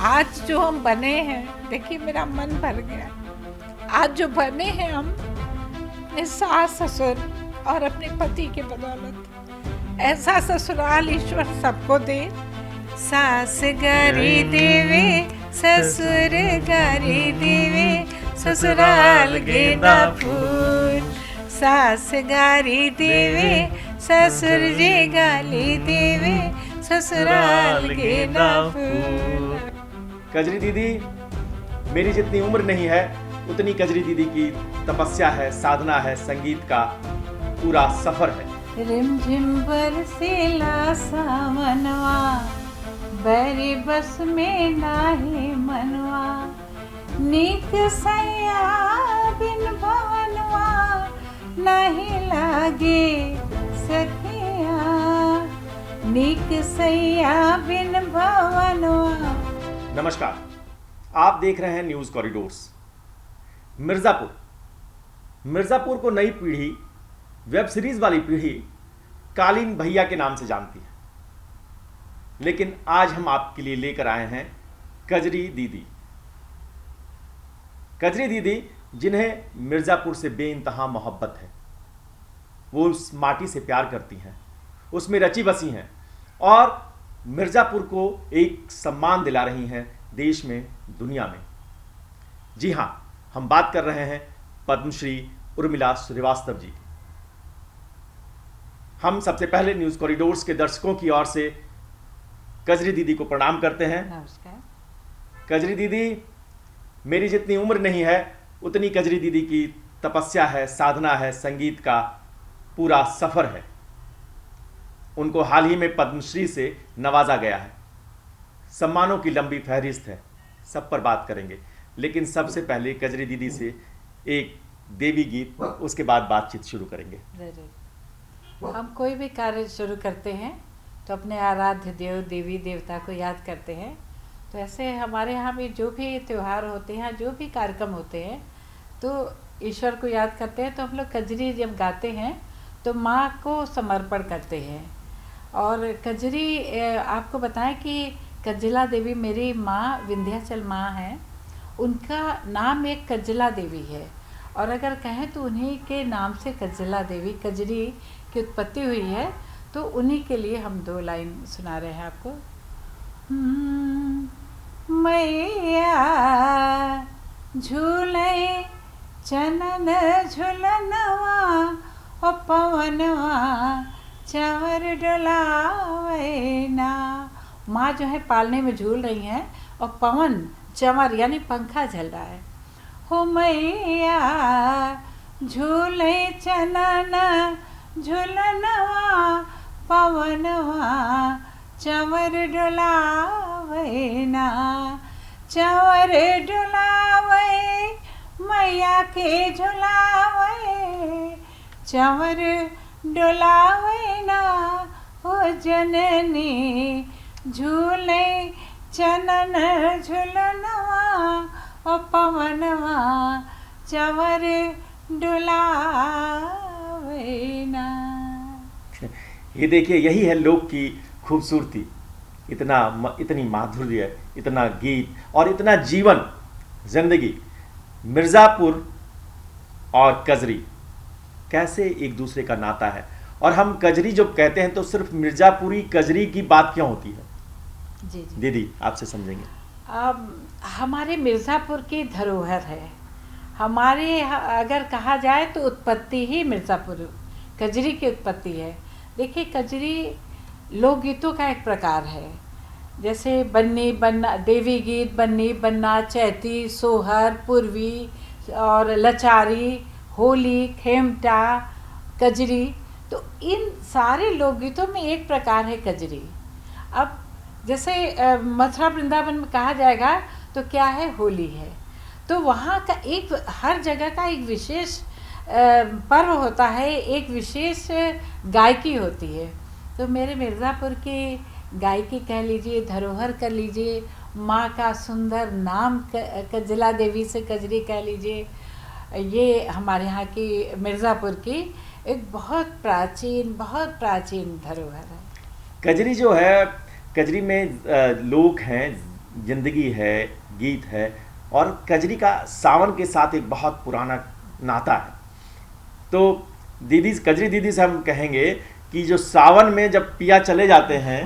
आज जो हम बने हैं, देखिए मेरा मन भर गया। आज जो बने हैं हम अपने सास ससुर और अपने पति के बदौलत। ऐसा ससुराल ईश्वर सबको दे। सास गारी देवे ससुर गारी देवे, ससुराल गेंदा फूल। सास गारी देवे ससुर जी गाली देवे, ससुराल गेंदा फूल। कजरी दीदी, मेरी जितनी उम्र नहीं है उतनी कजरी दीदी की तपस्या है, साधना है, संगीत का पूरा सफर है। रिमझिम बरसेला सावनवा, बैरी बस में नाही मनवा। नीक सैया बिन भवनवा, नहीं लागे सखिया। नीक सैया बिन भवनवा। नमस्कार, आप देख रहे हैं न्यूज कॉरिडोर्स। मिर्जापुर को नई पीढ़ी, वेब सीरीज वाली पीढ़ी कालीन भैया के नाम से जानती है, लेकिन आज हम आपके लिए लेकर आए हैं कजरी दीदी। कजरी दीदी जिन्हें मिर्जापुर से बेइंतहा मोहब्बत है, वो उस माटी से प्यार करती हैं, उसमें रची बसी हैं और मिर्जापुर को एक सम्मान दिला रही हैं देश में, दुनिया में। जी हां, हम बात कर रहे हैं पद्मश्री उर्मिला श्रीवास्तव जी की। हम सबसे पहले न्यूज कॉरिडोर्स के दर्शकों की ओर से कजरी दीदी को प्रणाम करते हैं। नमस्कार। कजरी दीदी, मेरी जितनी उम्र नहीं है उतनी कजरी दीदी की तपस्या है, साधना है, संगीत का पूरा सफर है। उनको हाल ही में पद्मश्री से नवाजा गया है। सम्मानों की लंबी फहरिस्त है, सब पर बात करेंगे, लेकिन सबसे पहले कजरी दीदी से एक देवी गीत, उसके बाद बातचीत शुरू करेंगे। हम कोई भी कार्य शुरू करते हैं तो अपने आराध्य देव देवी देवता को याद करते हैं। तो ऐसे हमारे यहाँ भी जो भी त्यौहार होते हैं, जो भी कार्यक्रम होते हैं, तो ईश्वर को याद करते हैं। तो हम लोग कजरी जब गाते हैं तो माँ को समर्पण करते हैं। और कजरी, आपको बताएं कि कजला देवी मेरी माँ विंध्याचल माँ हैं, उनका नाम एक कजला देवी है। और अगर कहें तो उन्हीं के नाम से कजला देवी, कजरी की उत्पत्ति हुई है। तो उन्हीं के लिए हम दो लाइन सुना रहे हैं आपको। मैया झूले चनन झुलनवा, ओ पवनवा चंवर डोलावे ना। माँ जो है पालने में झूल रही हैं और पवन, चंवर यानी पंखा झल रहा है। हो मैया झूले चनन झुलनवा, पवनवा चंवर डोलावे ना। चंवर डोलावे मैया के झुलावे, चंवर डोलावे ना। हो जननी झूले चनन झुलनवा, ओ पवनवा चंवर डोलावे ना। ये देखिए, यही है लोक की खूबसूरती। इतनी माधुर्य, इतना गीत और इतना जीवन, जिंदगी। मिर्जापुर और कजरी कैसे एक दूसरे का नाता है। और हम कजरी जब कहते हैं तो सिर्फ मिर्जापुरी कजरी की बात क्यों होती है? जी जी दीदी आपसे समझेंगे। हमारे मिर्ज़ापुर की धरोहर है। हमारे अगर कहा जाए तो उत्पत्ति ही मिर्ज़ापुर, कजरी की उत्पत्ति है। देखिए, कजरी लोकगीतों का एक प्रकार है। जैसे बन्नी बन्ना, देवी गीत, बन्नी बन्ना, चैती, सोहर, पूर्वी और लचारी, होली, खेमटा, कजरी। तो इन सारे लोकगीतों में एक प्रकार है कजरी। अब जैसे मथुरा वृंदावन में कहा जाएगा तो क्या है, होली है। तो वहाँ का एक, हर जगह का एक विशेष पर्व होता है, एक विशेष गायकी होती है। तो मेरे मिर्ज़ापुर की गायकी कह लीजिए, धरोहर कर लीजिए, माँ का सुंदर नाम कजला देवी से कजरी कह लीजिए, ये हमारे यहाँ की मिर्ज़ापुर की एक बहुत प्राचीन धरोहर है। कजरी जो है, कजरी में लोग हैं, जिंदगी है, गीत है, और कजरी का सावन के साथ एक बहुत पुराना नाता है। तो दीदी, कजरी दीदी से हम कहेंगे कि जो सावन में जब पिया चले जाते हैं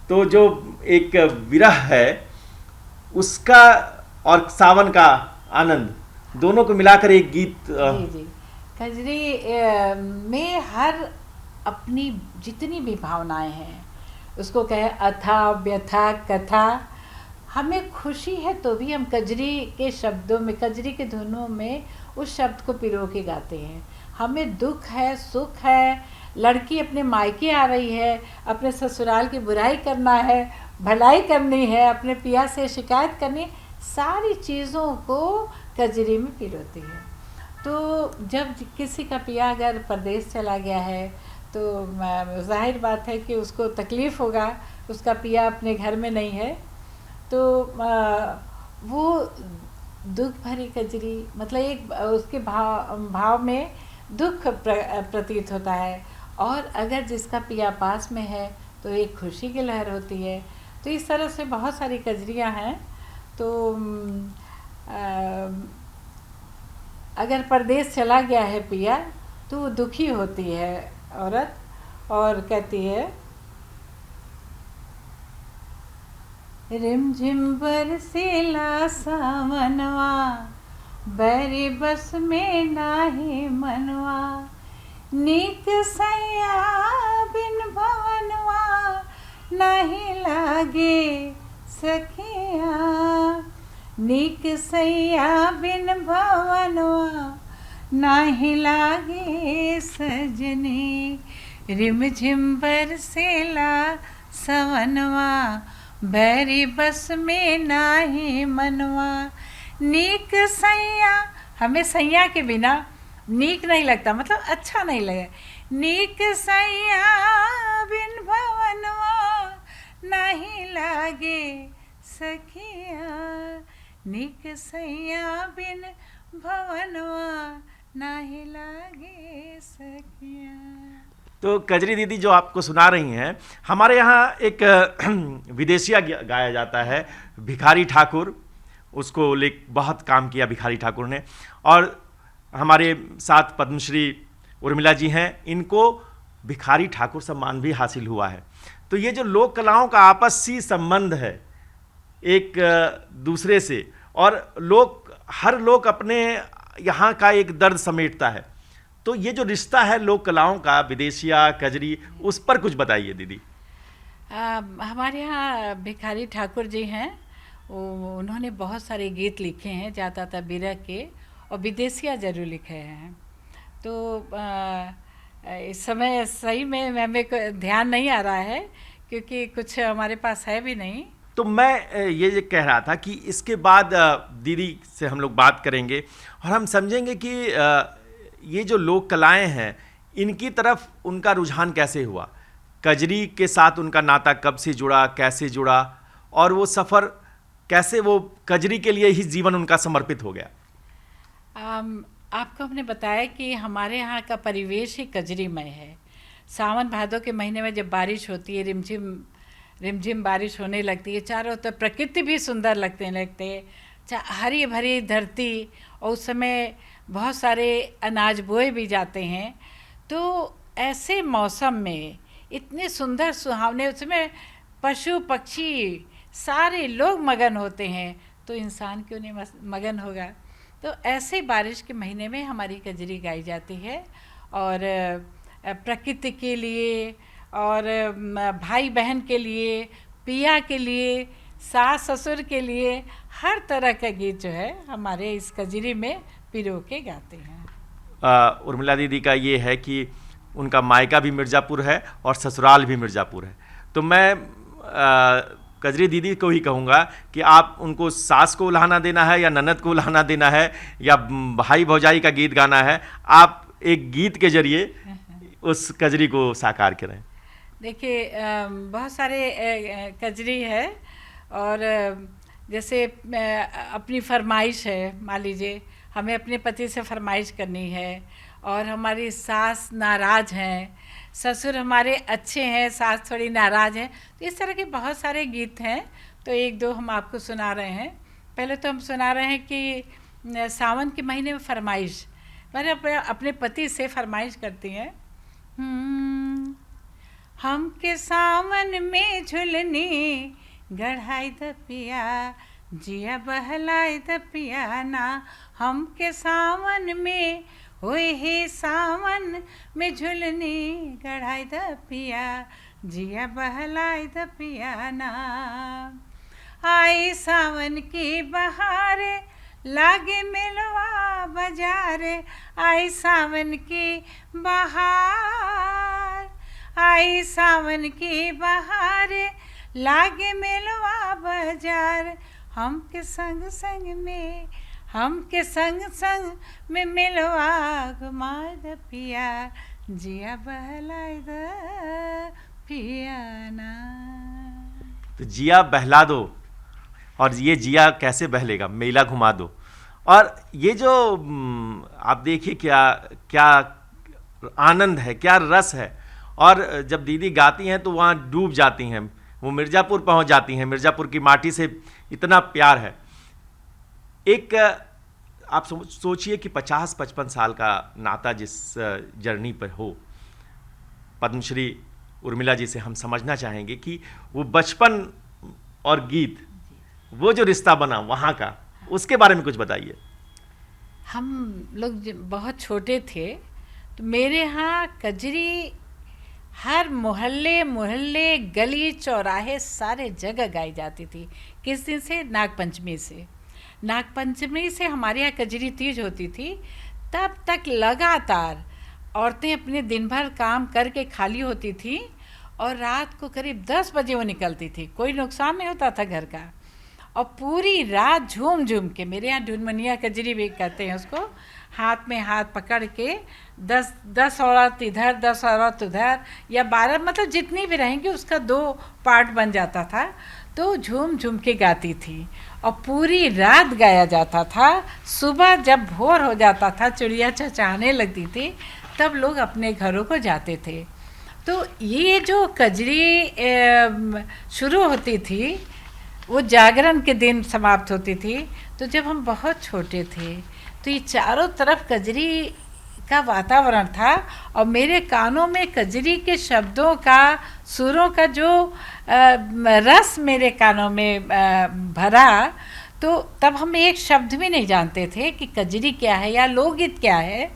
तो जो एक विरह है उसका और सावन का आनंद दोनों को मिलाकर एक गीत जी जी। कजरी में हर अपनी जितनी भी भावनाएं हैं, उसको कहे अथा व्यथा कथा, हमें खुशी है तो भी हम कजरी के शब्दों में, कजरी के धुनों में उस शब्द को पिरो के गाते हैं। हमें दुख है, सुख है, लड़की अपने मायके आ रही है, अपने ससुराल की बुराई करना है, भलाई करनी है, अपने पिया से शिकायत करनी, सारी चीज़ों को कजरी में पिरोती है। तो जब किसी का पिया अगर परदेश चला गया है तो जाहिर बात है कि उसको तकलीफ़ होगा, उसका पिया अपने घर में नहीं है। तो वो दुख भरी कजरी, मतलब एक उसके भाव में दुख प्रतीत होता है, और अगर जिसका पिया पास में है तो एक खुशी की लहर होती है। तो इस तरह से बहुत सारी कजरियाँ हैं। तो अगर परदेश चला गया है पिया तो वो दुखी होती है औरत, और कहती है रिमझिम बरसेला सावनवा, बैरी बस में नाही मनवा, नीक सैया बिन भवनवा, नहीं लागे सखिया, नीक सैया बिन भवनवा, नाही लागे सजनी, रिमझिम बरसेला सवनवा, बैरी बस में नाही मनवा, नीक सैया, हमें सैया के बिना नीक नहीं लगता, मतलब अच्छा नहीं लगे। नीक सैया बिन भवनवा, नहीं लागे सखिया, नीक सैया बिन भवनवा, नहीं लागे सखिया। तो कजरी दीदी जो आपको सुना रही हैं, हमारे यहाँ एक विदेशिया गाया जाता है, भिखारी ठाकुर, उसको बहुत काम किया भिखारी ठाकुर ने, और हमारे साथ पद्मश्री उर्मिला जी हैं, इनको भिखारी ठाकुर सम्मान भी हासिल हुआ है। तो ये जो लोक कलाओं का आपसी संबंध है एक दूसरे से, और हर लोग अपने यहाँ का एक दर्द समेटता है, तो ये जो रिश्ता है लोक कलाओं का, विदेशिया कजरी, उस पर कुछ बताइए दीदी। हमारे यहाँ भिखारी ठाकुर जी हैं, उन्होंने बहुत सारे गीत लिखे हैं ज़्यादातर बिरह के, और विदेशिया ज़रूर लिखे हैं। तो इस समय सही में हमें ध्यान नहीं आ रहा है क्योंकि कुछ हमारे पास है भी नहीं। तो मैं ये कह रहा था कि इसके बाद दीदी से हम लोग बात करेंगे और हम समझेंगे कि ये जो लोक कलाएं हैं, इनकी तरफ उनका रुझान कैसे हुआ, कजरी के साथ उनका नाता कब से जुड़ा, कैसे जुड़ा, और वो सफ़र कैसे वो कजरी के लिए ही जीवन उनका समर्पित हो गया। आपको हमने बताया कि हमारे यहाँ का परिवेश ही कजरीमय है। सावन भादों के महीने में जब बारिश होती है, रिमझिम रिमझिम बारिश होने लगती है, चारों तरफ प्रकृति भी सुंदर लगते हरी भरी धरती, और उस समय बहुत सारे अनाज बोए भी जाते हैं। तो ऐसे मौसम में इतने सुंदर सुहावने, उसमें पशु पक्षी सारे लोग मगन होते हैं, तो इंसान क्यों नहीं मगन होगा। तो ऐसे बारिश के महीने में हमारी कजरी गाई जाती है, और प्रकृति के लिए, और भाई बहन के लिए, पिया के लिए, सास ससुर के लिए, हर तरह का गीत जो है हमारे इस कजरी में पिरो के गाते हैं। उर्मिला दीदी का ये है कि उनका मायका भी मिर्ज़ापुर है और ससुराल भी मिर्ज़ापुर है। तो मैं कजरी दीदी को ही कहूँगा कि आप उनको सास को उल्हाना देना है या ननद को उल्हाना देना है या भाई भौजाई का गीत गाना है, आप एक गीत के जरिए उस कजरी को साकार करें। देखिए बहुत सारे कजरी है, और जैसे अपनी फरमाइश है, मान लीजिए हमें अपने पति से फरमाइश करनी है, और हमारी सास नाराज़ हैं, ससुर हमारे अच्छे हैं, सास थोड़ी नाराज़ हैं, तो इस तरह के बहुत सारे गीत हैं। तो एक दो हम आपको सुना रहे हैं। पहले तो हम सुना रहे हैं कि सावन के महीने में फरमाइश, मैंने अपने पति से फरमाइश करती हैं। हम के सावन में झुलनी गढ़ाई द पिया, जिया बहलाई द पिया ना। हम के सावन में होए हे सावन में झुलनी गढ़ाई द पिया, जिया बहलाई द पिया ना। आई सावन की बहार लागे मिलवा बाजार, आई सावन की बहार, आई सावन की बहार लागे मिलवा बाजार। हम के संग संग में, हम के संग संग में मिलवा घुमाए द पिया, जिया बहलाए द पिया ना। तो जिया बहला दो, और ये जिया कैसे बहलेगा, मेला घुमा दो। और ये जो आप देखिए क्या क्या आनंद है, क्या रस है। और जब दीदी गाती हैं तो वहाँ डूब जाती हैं, वो मिर्ज़ापुर पहुँच जाती हैं, मिर्ज़ापुर की माटी से इतना प्यार है। एक आप सोचिए कि 50-55 साल का नाता जिस जर्नी पर हो, पद्मश्री उर्मिला जी से हम समझना चाहेंगे कि वो बचपन और गीत, वो जो रिश्ता बना वहाँ का, उसके बारे में कुछ बताइए। हम लोग बहुत छोटे थे तो मेरे यहाँ कजरी हर मोहल्ले मोहल्ले, गली चौराहे, सारे जगह गाई जाती थी। किस दिन से? नागपंचमी से। नागपंचमी से हमारे यहाँ कजरी तीज होती थी। तब तक लगातार औरतें अपने दिन भर काम करके खाली होती थी और रात को करीब 10 बजे वो निकलती थी। कोई नुकसान नहीं होता था घर का, और पूरी रात झूम झूम के, मेरे यहाँ ढूंढमनिया कजरी भी कहते हैं उसको, हाथ में हाथ पकड़ के 10 औरत इधर 10 औरत उधर, या 12, मतलब जितनी भी रहेंगी उसका 2 पार्ट बन जाता था। तो झूम झूम के गाती थी और पूरी रात गाया जाता था। सुबह जब भोर हो जाता था, चिड़िया चहचहाने लगती थी, तब लोग अपने घरों को जाते थे। तो ये जो कजरी शुरू होती थी वो जागरण के दिन समाप्त होती थी। तो जब हम बहुत छोटे थे तो ये चारों तरफ कजरी का वातावरण था और मेरे कानों में कजरी के शब्दों का, सुरों का जो रस मेरे कानों में भरा। तो तब हम एक शब्द भी नहीं जानते थे कि कजरी क्या है या लोकगीत क्या है,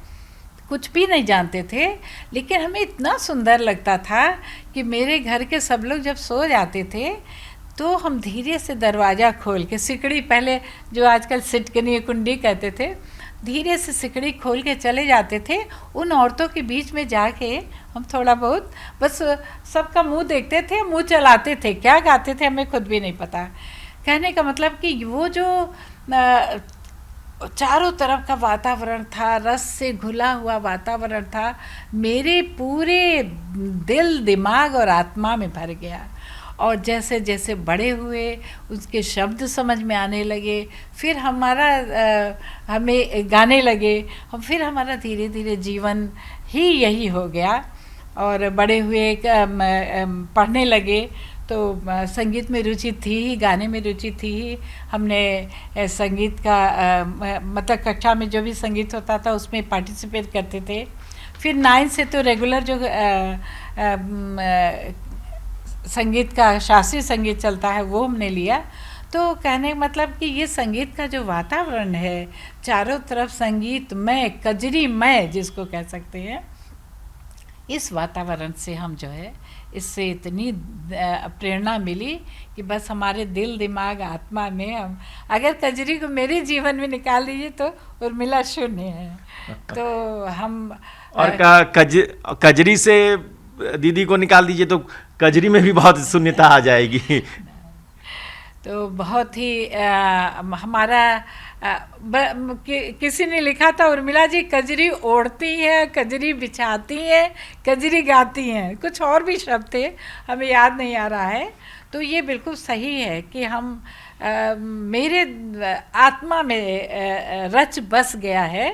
कुछ भी नहीं जानते थे। लेकिन हमें इतना सुंदर लगता था कि मेरे घर के सब लोग जब सो जाते थे तो हम धीरे से दरवाज़ा खोल के, सिकड़ी पहले जो आजकल सिटकनी कुंडी कहते थे, धीरे से सिकड़ी खोल के चले जाते थे। उन औरतों के बीच में जाके हम थोड़ा बहुत बस सबका मुंह देखते थे, मुंह चलाते थे, क्या गाते थे हमें खुद भी नहीं पता। कहने का मतलब कि वो जो चारों तरफ का वातावरण था, रस से घुला हुआ वातावरण था, मेरे पूरे दिल, दिमाग और आत्मा में भर गया। और जैसे जैसे बड़े हुए उसके शब्द समझ में आने लगे, फिर हमें गाने लगे हम, फिर हमारा धीरे धीरे जीवन ही यही हो गया। और बड़े हुए पढ़ने लगे तो संगीत में रुचि थी ही, गाने में रुचि थी ही। हमने संगीत का मतलब कक्षा में जो भी संगीत होता था उसमें पार्टिसिपेट करते थे। फिर 9 से तो रेगुलर जो संगीत का, शास्त्रीय संगीत चलता है, वो हमने लिया। तो कहने का मतलब कि ये संगीत का जो वातावरण है, चारों तरफ संगीतमय, कजरीमय जिसको कह सकते हैं, इस वातावरण से हम जो है, इससे इतनी प्रेरणा मिली कि बस हमारे दिल, दिमाग, आत्मा में हम अगर कजरी को मेरे जीवन में निकाल लीजिए तो उर्मिला शून्य है। तो हम और कजरी से दीदी को निकाल दीजिए तो कजरी में भी बहुत शून्यता आ जाएगी। तो बहुत ही हमारा किसी ने लिखा था, उर्मिला जी कजरी ओढ़ती है, कजरी बिछाती है, कजरी गाती हैं, कुछ और भी शब्द थे, हमें याद नहीं आ रहा है। तो ये बिल्कुल सही है कि हम मेरे आत्मा में रच बस गया है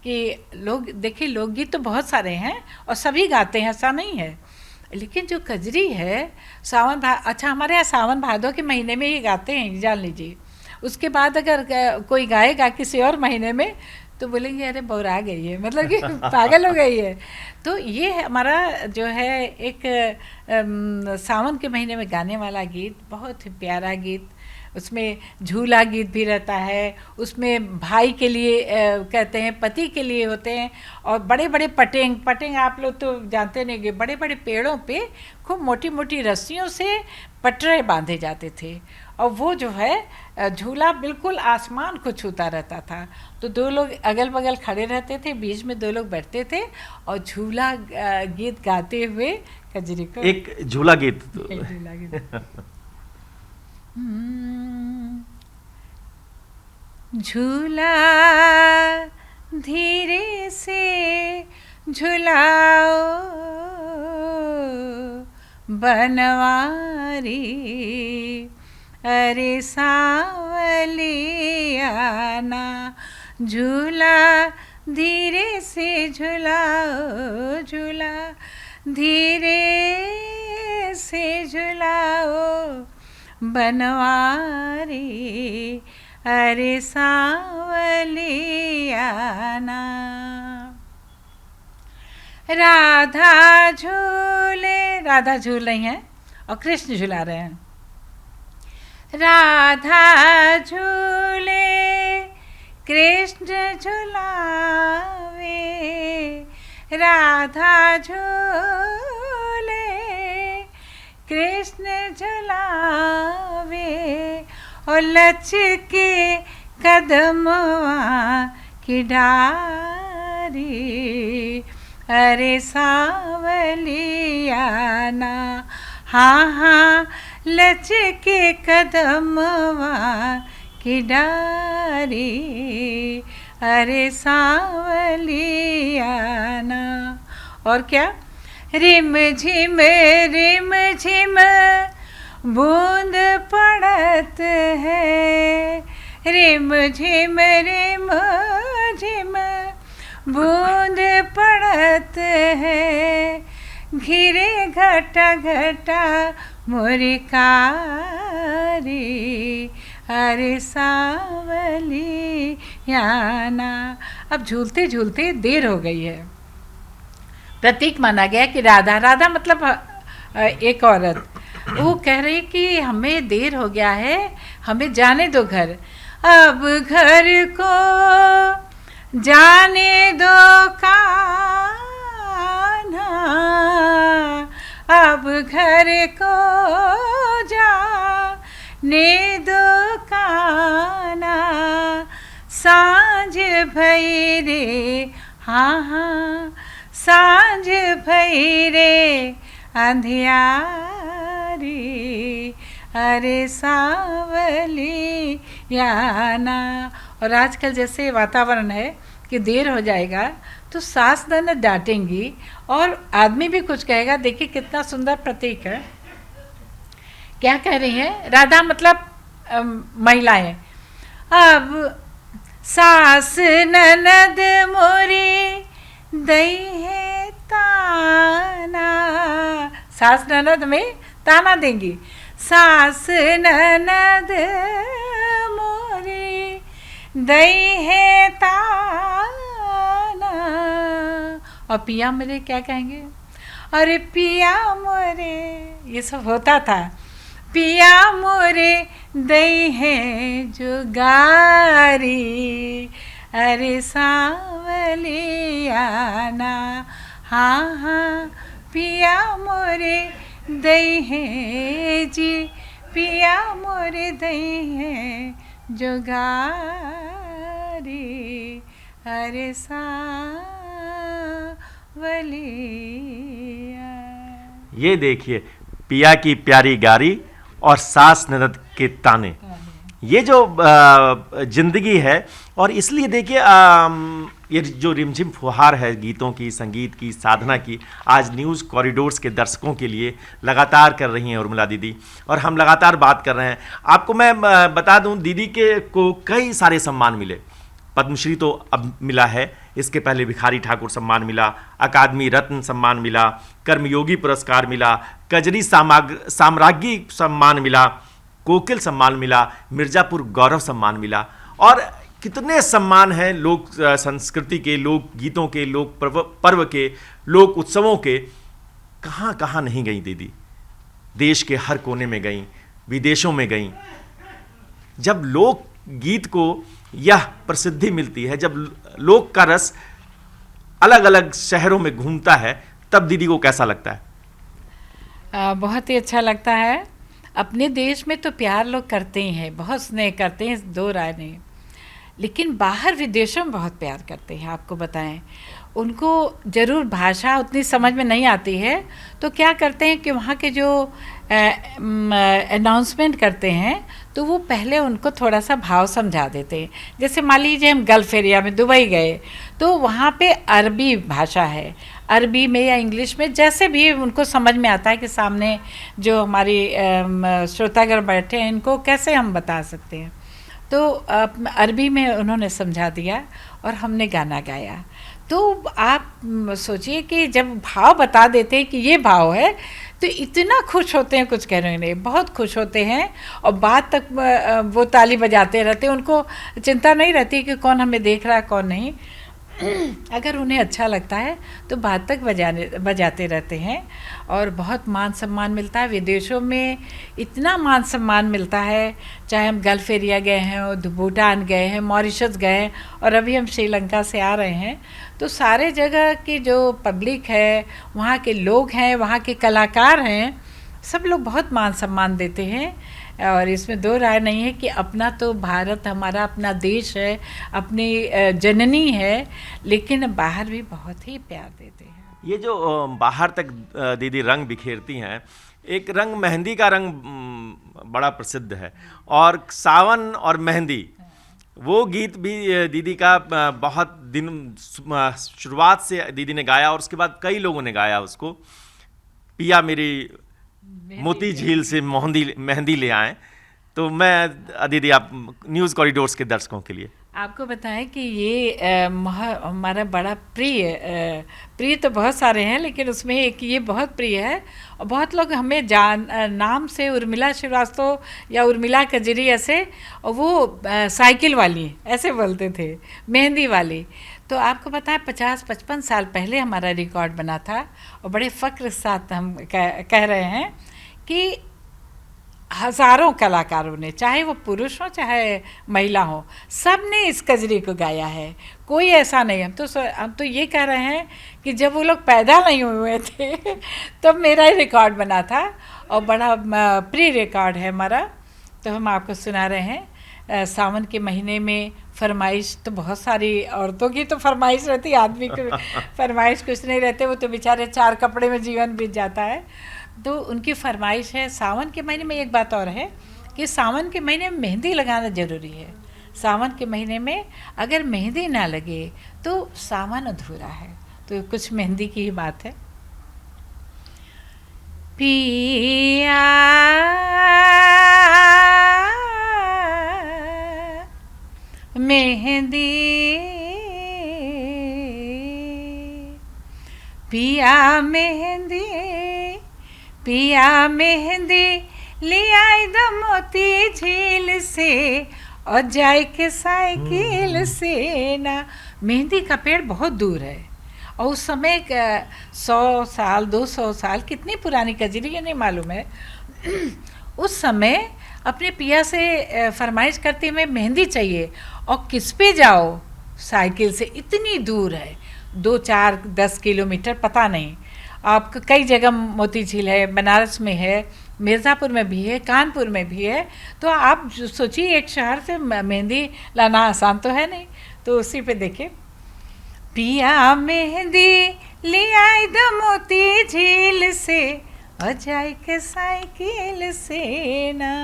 कि लोग देखिए, लोकगीत तो बहुत सारे हैं और सभी गाते हैं, ऐसा नहीं है। लेकिन जो कजरी है अच्छा हमारे यहाँ सावन भादों के महीने में ही गाते हैं, जान लीजिए। उसके बाद अगर कोई गाएगा किसी और महीने में तो बोलेंगे अरे बौरा गई है, मतलब कि पागल हो गई है। तो ये हमारा जो है एक सावन के महीने में गाने वाला गीत, बहुत ही प्यारा गीत। उसमें झूला गीत भी रहता है, उसमें भाई के लिए कहते हैं, पति के लिए होते हैं। और बड़े बड़े पटेंग आप लोग तो जानते नहीं कि बड़े बड़े पेड़ों पे खूब मोटी मोटी रस्सियों से पटरे बांधे जाते थे, और वो जो है झूला बिल्कुल आसमान को छूता रहता था। तो दो लोग अगल बगल खड़े रहते थे, बीच में दो लोग बैठते थे और झूला गीत गाते हुए कजरी को, एक झूला गीत। झूला गीत। झूला धीरे से झुलाओ बनवारी, अरे सांवलियाना। झूला धीरे से झुलाओ, झूला धीरे से झुलाओ बनवारी, अरे सांवलियाना। राधा झूले, राधा झूल रही हैं और कृष्ण झुला रहे हैं। राधा झूले कृष्ण झुलावे, राधा झूले कृष्ण झुलावे, और लचके कदमवा की डारी, अरे सांवलियाना। हाँ हाँ लचके कदमवा की डारी, अरे सांवलियाना। और क्या, रिम झिम बूंद पड़त है, रिम झिम बूंद पड़त है, घिरे घटा घटा मुरिकारी, अरे सांवलियाना। अब झूलते झूलते देर हो गई है। प्रतीक माना गया कि राधा, राधा मतलब एक औरत, वो कह रही कि हमें देर हो गया है, हमें जाने दो घर। अब घर को जाने दो कान्हा, अब घर को जाने दो कान्हा, सांझ भई रे, हाँ हाँ सांझ भई रे अंधियारी, अरे सांवलियाना। और आजकल जैसे वातावरण है कि देर हो जाएगा तो सास ननद डांटेंगी और आदमी भी कुछ कहेगा। देखिए कितना सुंदर प्रतीक है। क्या कह रही हैं? राधा मतलब महिलाएं। अब सास ननद मोरी दई है ताना, सास ननद में ताना देंगी। सास ननद मोरी दई है ताना, और पिया मेरे क्या कहेंगे? अरे पिया मोरे, ये सब होता था। पिया मोरे दई है जुगारी, अरे सांवलियाना। हाँ हाँ पिया मोरे दई है जी, पिया मोरे दई है जुगारी, अरे सांवलिया। ये देखिए, पिया की प्यारी गारी और सास ननद के ताने, ये जो जिंदगी है। और इसलिए देखिए ये जो रिमझिम फुहार है गीतों की, संगीत की, साधना की, आज न्यूज़ कॉरिडोर्स के दर्शकों के लिए लगातार कर रही हैं उर्मिला दीदी, और हम लगातार बात कर रहे हैं। आपको मैं बता दूं, दीदी के को कई सारे सम्मान मिले। पद्मश्री तो अब मिला है, इसके पहले भिखारी ठाकुर सम्मान मिला, अकादमी रत्न सम्मान मिला, कर्मयोगी पुरस्कार मिला, कजरी साम्राज्ञी सम्मान मिला, कोकिल सम्मान मिला, मिर्ज़ापुर गौरव सम्मान मिला, और कितने सम्मान हैं लोक संस्कृति के, लोक गीतों के, लोक पर्व के, लोक उत्सवों के। कहाँ कहाँ नहीं गई दीदी, देश के हर कोने में गई, विदेशों में गई। जब लोक गीत को यह प्रसिद्धि मिलती है, जब लोक का रस अलग अलग शहरों में घूमता है, तब दीदी को कैसा लगता है? बहुत ही अच्छा लगता है। अपने देश में तो प्यार लोग करते ही हैं, बहुत स्नेह करते हैं, दो राय नहीं, लेकिन बाहर विदेशों में बहुत प्यार करते हैं। आपको बताएं, उनको ज़रूर भाषा उतनी समझ में नहीं आती है, तो क्या करते हैं कि वहाँ के जो अनाउंसमेंट करते हैं तो वो पहले उनको थोड़ा सा भाव समझा देते हैं। जैसे मान लीजिए हम गल्फ़ एरिया में दुबई गए, तो वहाँ पे अरबी भाषा है, अरबी में या इंग्लिश में, जैसे भी उनको समझ में आता है कि सामने जो हमारी श्रोतागण बैठे हैं इनको कैसे हम बता सकते हैं, तो अरबी में उन्होंने समझा दिया और हमने गाना गाया। तो आप सोचिए कि जब भाव बता देते हैं कि ये भाव है, तो इतना खुश होते हैं, कुछ कहने नहीं, बहुत खुश होते हैं, और बाद तक वो ताली बजाते रहते हैं। उनको चिंता नहीं रहती कि कौन हमें देख रहा है कौन नहीं। अगर उन्हें अच्छा लगता है तो बाद तक बजाते रहते हैं, और बहुत मान सम्मान मिलता है। विदेशों में इतना मान सम्मान मिलता है, चाहे हम गल्फ़ एरिया गए हैं, भूटान गए हैं, मॉरिशस गए हैं, और अभी हम श्रीलंका से आ रहे हैं, तो सारे जगह की जो पब्लिक है, वहाँ के लोग हैं, वहाँ के कलाकार हैं, सब लोग बहुत मान सम्मान देते हैं। और इसमें दो राय नहीं है कि अपना तो भारत हमारा अपना देश है, अपनी जननी है, लेकिन बाहर भी बहुत ही प्यार देते हैं। ये जो बाहर तक दीदी रंग बिखेरती हैं, एक रंग मेहंदी का रंग बड़ा प्रसिद्ध है, और सावन और मेहंदी, वो गीत भी दीदी का बहुत दिन शुरुआत से दीदी ने गाया, और उसके बाद कई लोगों ने गाया उसको। पिया मेरी मोती झील से मेहंदी ले आए। तो मैं दीदी, आप न्यूज़ कॉरिडोर्स के दर्शकों के लिए आपको बताएं कि ये हमारा बड़ा प्रिय तो बहुत सारे हैं, लेकिन उसमें एक ये बहुत प्रिय है, और बहुत लोग हमें नाम से उर्मिला श्रीवास्तव या उर्मिला कजरी ऐसे, और वो साइकिल वाली ऐसे बोलते थे, मेहंदी वाली। तो आपको पता है 50-55 साल पहले हमारा रिकॉर्ड बना था, और बड़े फ़ख्र के साथ हम कह रहे हैं कि हज़ारों कलाकारों ने, चाहे वो पुरुष हो चाहे महिला हो, सब ने इस कजरी को गाया है। कोई ऐसा नहीं, हम तो ये कह रहे हैं कि जब वो लोग पैदा नहीं हुए थे तब मेरा ही रिकॉर्ड बना था, और बड़ा प्री रिकॉर्ड है हमारा। तो हम आपको सुना रहे हैं। सावन के महीने में फरमाइश तो बहुत सारी औरतों की तो फरमाइश रहती है, आदमी की फरमाइश कुछ नहीं रहते, वो तो बेचारे 4 कपड़े में जीवन बीत जाता है। तो उनकी फरमाइश है सावन के महीने में। एक बात और है कि सावन के महीने में मेहंदी लगाना ज़रूरी है। सावन के महीने में अगर मेहंदी ना लगे तो सावन अधूरा है। तो कुछ मेहंदी की ही बात है। पिया मेहंदी, पिया मेहंदी, पिया मेहंदी ले आई द मोती झील से, और जाए के साइकिल से ना। मेहंदी का पेड़ बहुत दूर है, और उस समय 100 साल 200 साल कितनी पुरानी कजरी है नहीं मालूम है। उस समय अपने पिया से फरमाइश करती हमें मेहंदी चाहिए, और किस पे जाओ, साइकिल से, इतनी दूर है, 2, 4, 10 किलोमीटर पता नहीं। आपको कई जगह मोती झील है, बनारस में है, मिर्ज़ापुर में भी है, कानपुर में भी है। तो आप सोचिए एक शहर से मेहंदी लाना आसान तो है नहीं। तो उसी पे देखिए, पिया मेहंदी ले आई द मोती झील से, और जाए के साइकिल से ना।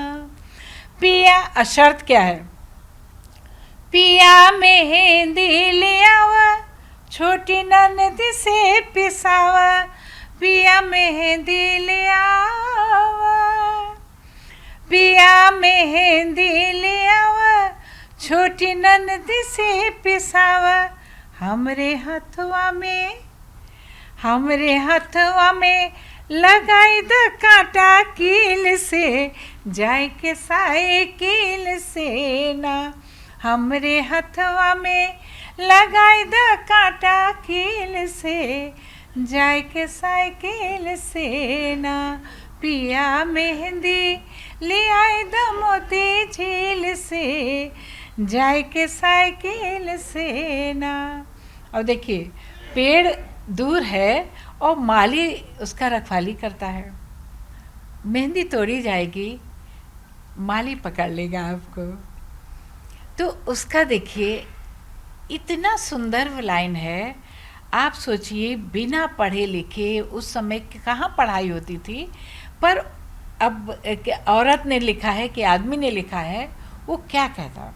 पिया, शर्त क्या है? पिया मेहंदी ले आवा, छोटी ननद से पिसावा, पिया मेहंदी ले आवा, पिया मेहंदी ले आवा, छोटी ननद से पिसावा, हमरे हथवा में लगाई द कांटा कील से, जाए के साइकिल से ना। हमरे हथवा में लगाई द कांटा कील से, जाए के साइकिल से ना। पिया मेहंदी ले आई द मोती झील से, जाए के साइकिल से ना। और देखिए पेड़ दूर है और माली उसका रखवाली करता है। मेहंदी तोड़ी जाएगी, माली पकड़ लेगा आपको। तो उसका देखिए इतना सुंदर वो लाइन है। आप सोचिए बिना पढ़े लिखे उस समय कहाँ पढ़ाई होती थी, पर अब औरत ने लिखा है कि आदमी ने लिखा है, वो क्या कहता,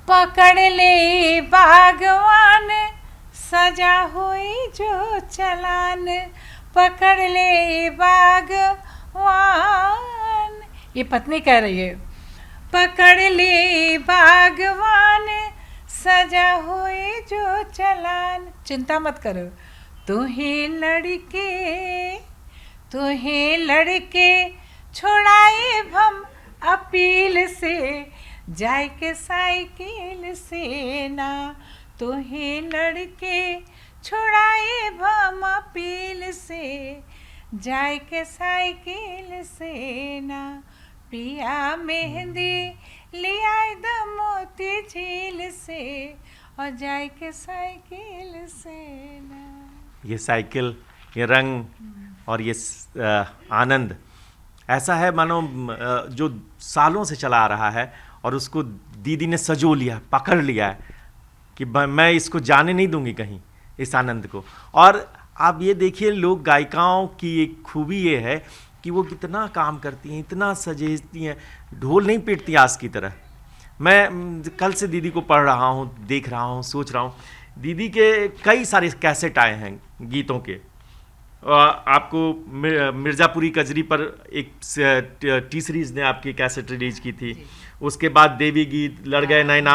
पकड़ ले बागवान सजा हुई जो चलान, पकड़ ले बागवान। ये पत्नी कह रही है, पकड़ ले बागवान सजा हुई जो चलान, चिंता मत करो, तुम्हें लड़के छुड़ाए हम अपील से, जाए के साइकिल से ना। तुम्हें लड़के छुड़ाए हम अपील से, जाए के साइकिल से ना। पिया मेहंदी ले आए द मोती झील से, और जाए के साइकिल से ना। ये साइकिल, ये रंग और ये आनंद ऐसा है मानो जो सालों से चला आ रहा है, और उसको दीदी ने सजो लिया, पकड़ लिया है कि मैं इसको जाने नहीं दूंगी कहीं, इस आनंद को। और आप ये देखिए लोक गायिकाओं की एक खूबी ये है कि वो कितना काम करती हैं, इतना सजेती हैं, ढोल नहीं पीटती आज की तरह। मैं कल से दीदी को पढ़ रहा हूँ, देख रहा हूँ, सोच रहा हूँ, दीदी के कई सारे कैसेट आए हैं गीतों के। आपको मिर्ज़ापुरी कजरी पर एक टी सीरीज ने आपकी कैसेट रिलीज की थी, उसके बाद देवी गीत, लड़ गए नैना,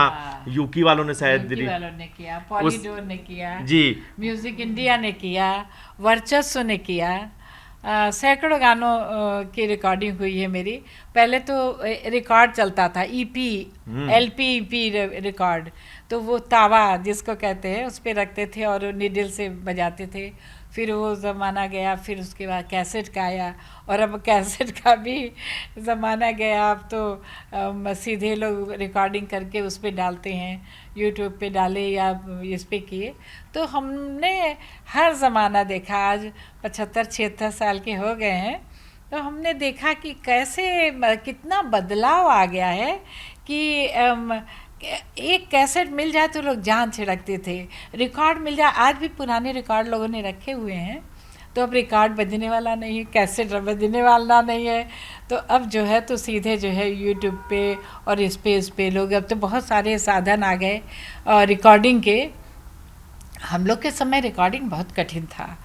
यूकी वालों ने शायद किया, पॉलीडोर ने किया जी, म्यूजिक इंडिया ने किया, वर्चस्व ने किया, सैकड़ों गानों की रिकॉर्डिंग हुई है मेरी। पहले तो रिकॉर्ड चलता था, ईपी, एलपी ईपी रिकॉर्ड, तो वो तावा जिसको कहते हैं उस पर रखते थे और निडल से बजाते थे। फिर वो ज़माना गया, फिर उसके बाद कैसेट का आया, और अब कैसेट का भी ज़माना गया। अब तो सीधे लोग रिकॉर्डिंग करके उस पर डालते हैं, यूट्यूब पे डाले या इस पे किए। तो हमने हर ज़माना देखा, आज 75-76 साल के हो गए हैं, तो हमने देखा कि कैसे कितना बदलाव आ गया है कि एक कैसेट मिल जाए तो लोग जान छिड़कते थे, रिकॉर्ड मिल जाए। आज भी पुराने रिकॉर्ड लोगों ने रखे हुए हैं, तो अब रिकॉर्ड बजने वाला नहीं है, कैसेट बजने वाला नहीं है, तो अब जो है तो सीधे जो है यूट्यूब पे और इस पे लोग, अब तो बहुत सारे साधन आ गए और रिकॉर्डिंग के। हम लोग के समय रिकॉर्डिंग बहुत कठिन था।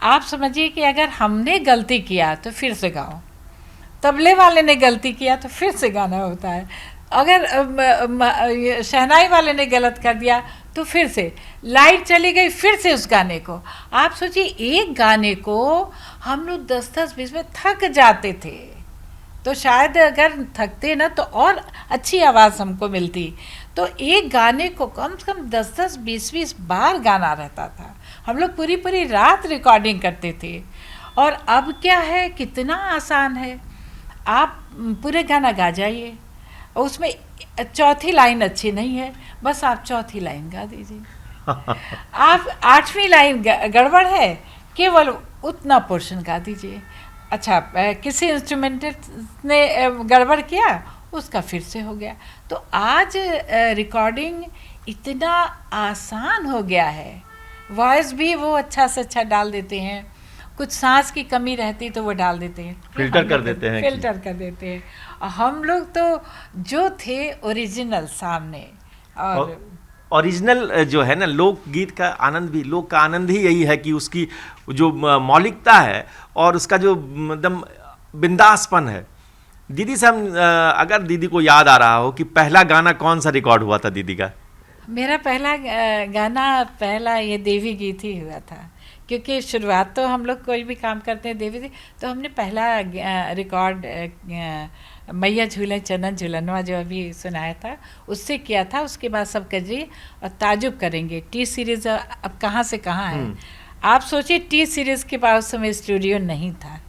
आप समझिए कि अगर हमने गलती किया तो फिर से गाओ, तबले वाले ने गलती किया तो फिर से गाना होता है, अगर शहनाई वाले ने गलत कर दिया तो फिर से लाइट चली गई, फिर से उस गाने को। आप सोचिए एक गाने को हम लोग 10-20 में थक जाते थे, तो शायद अगर थकते ना तो और अच्छी आवाज़ हमको मिलती। तो एक गाने को कम से कम 10-20 बार गाना रहता था, हम लोग पूरी रात रिकॉर्डिंग करते थे। और अब क्या है, कितना आसान है, आप पूरे गाना गा जाइए, उसमें चौथी लाइन अच्छी नहीं है, बस आप चौथी लाइन गा दीजिए। आप 8वीं लाइन गड़बड़ है, केवल उतना पोर्शन गा दीजिए। अच्छा, किसी इंस्ट्रूमेंट ने गड़बड़ किया, उसका फिर से हो गया। तो आज रिकॉर्डिंग इतना आसान हो गया है, वॉइस भी वो अच्छा से अच्छा डाल देते हैं, कुछ सांस की कमी रहती तो वो डाल देते हैं, फिल्टर कर देते हैं। और हम लोग तो जो थे ओरिजिनल सामने। और ओरिजिनल जो है ना, लोकगीत का आनंद भी, लोक का आनंद ही यही है कि उसकी जो मौलिकता है और उसका जो एकदम बिंदासपन है। दीदी से हम अगर दीदी को याद आ रहा हो कि पहला गाना कौन सा रिकॉर्ड हुआ था दीदी का, मेरा पहला गाना पहला ये देवी गीत ही हुआ था, क्योंकि शुरुआत तो हम लोग कोई भी काम करते हैं देवी जी, तो हमने पहला रिकॉर्ड मैया झूले चनन झूलनवा जो अभी सुनाया था उससे किया था। उसके बाद सब कजरी और ताजुब करेंगे। टी सीरीज़ अब कहाँ से कहाँ है। आप सोचिए टी सीरीज़ के पास उस समय स्टूडियो नहीं था।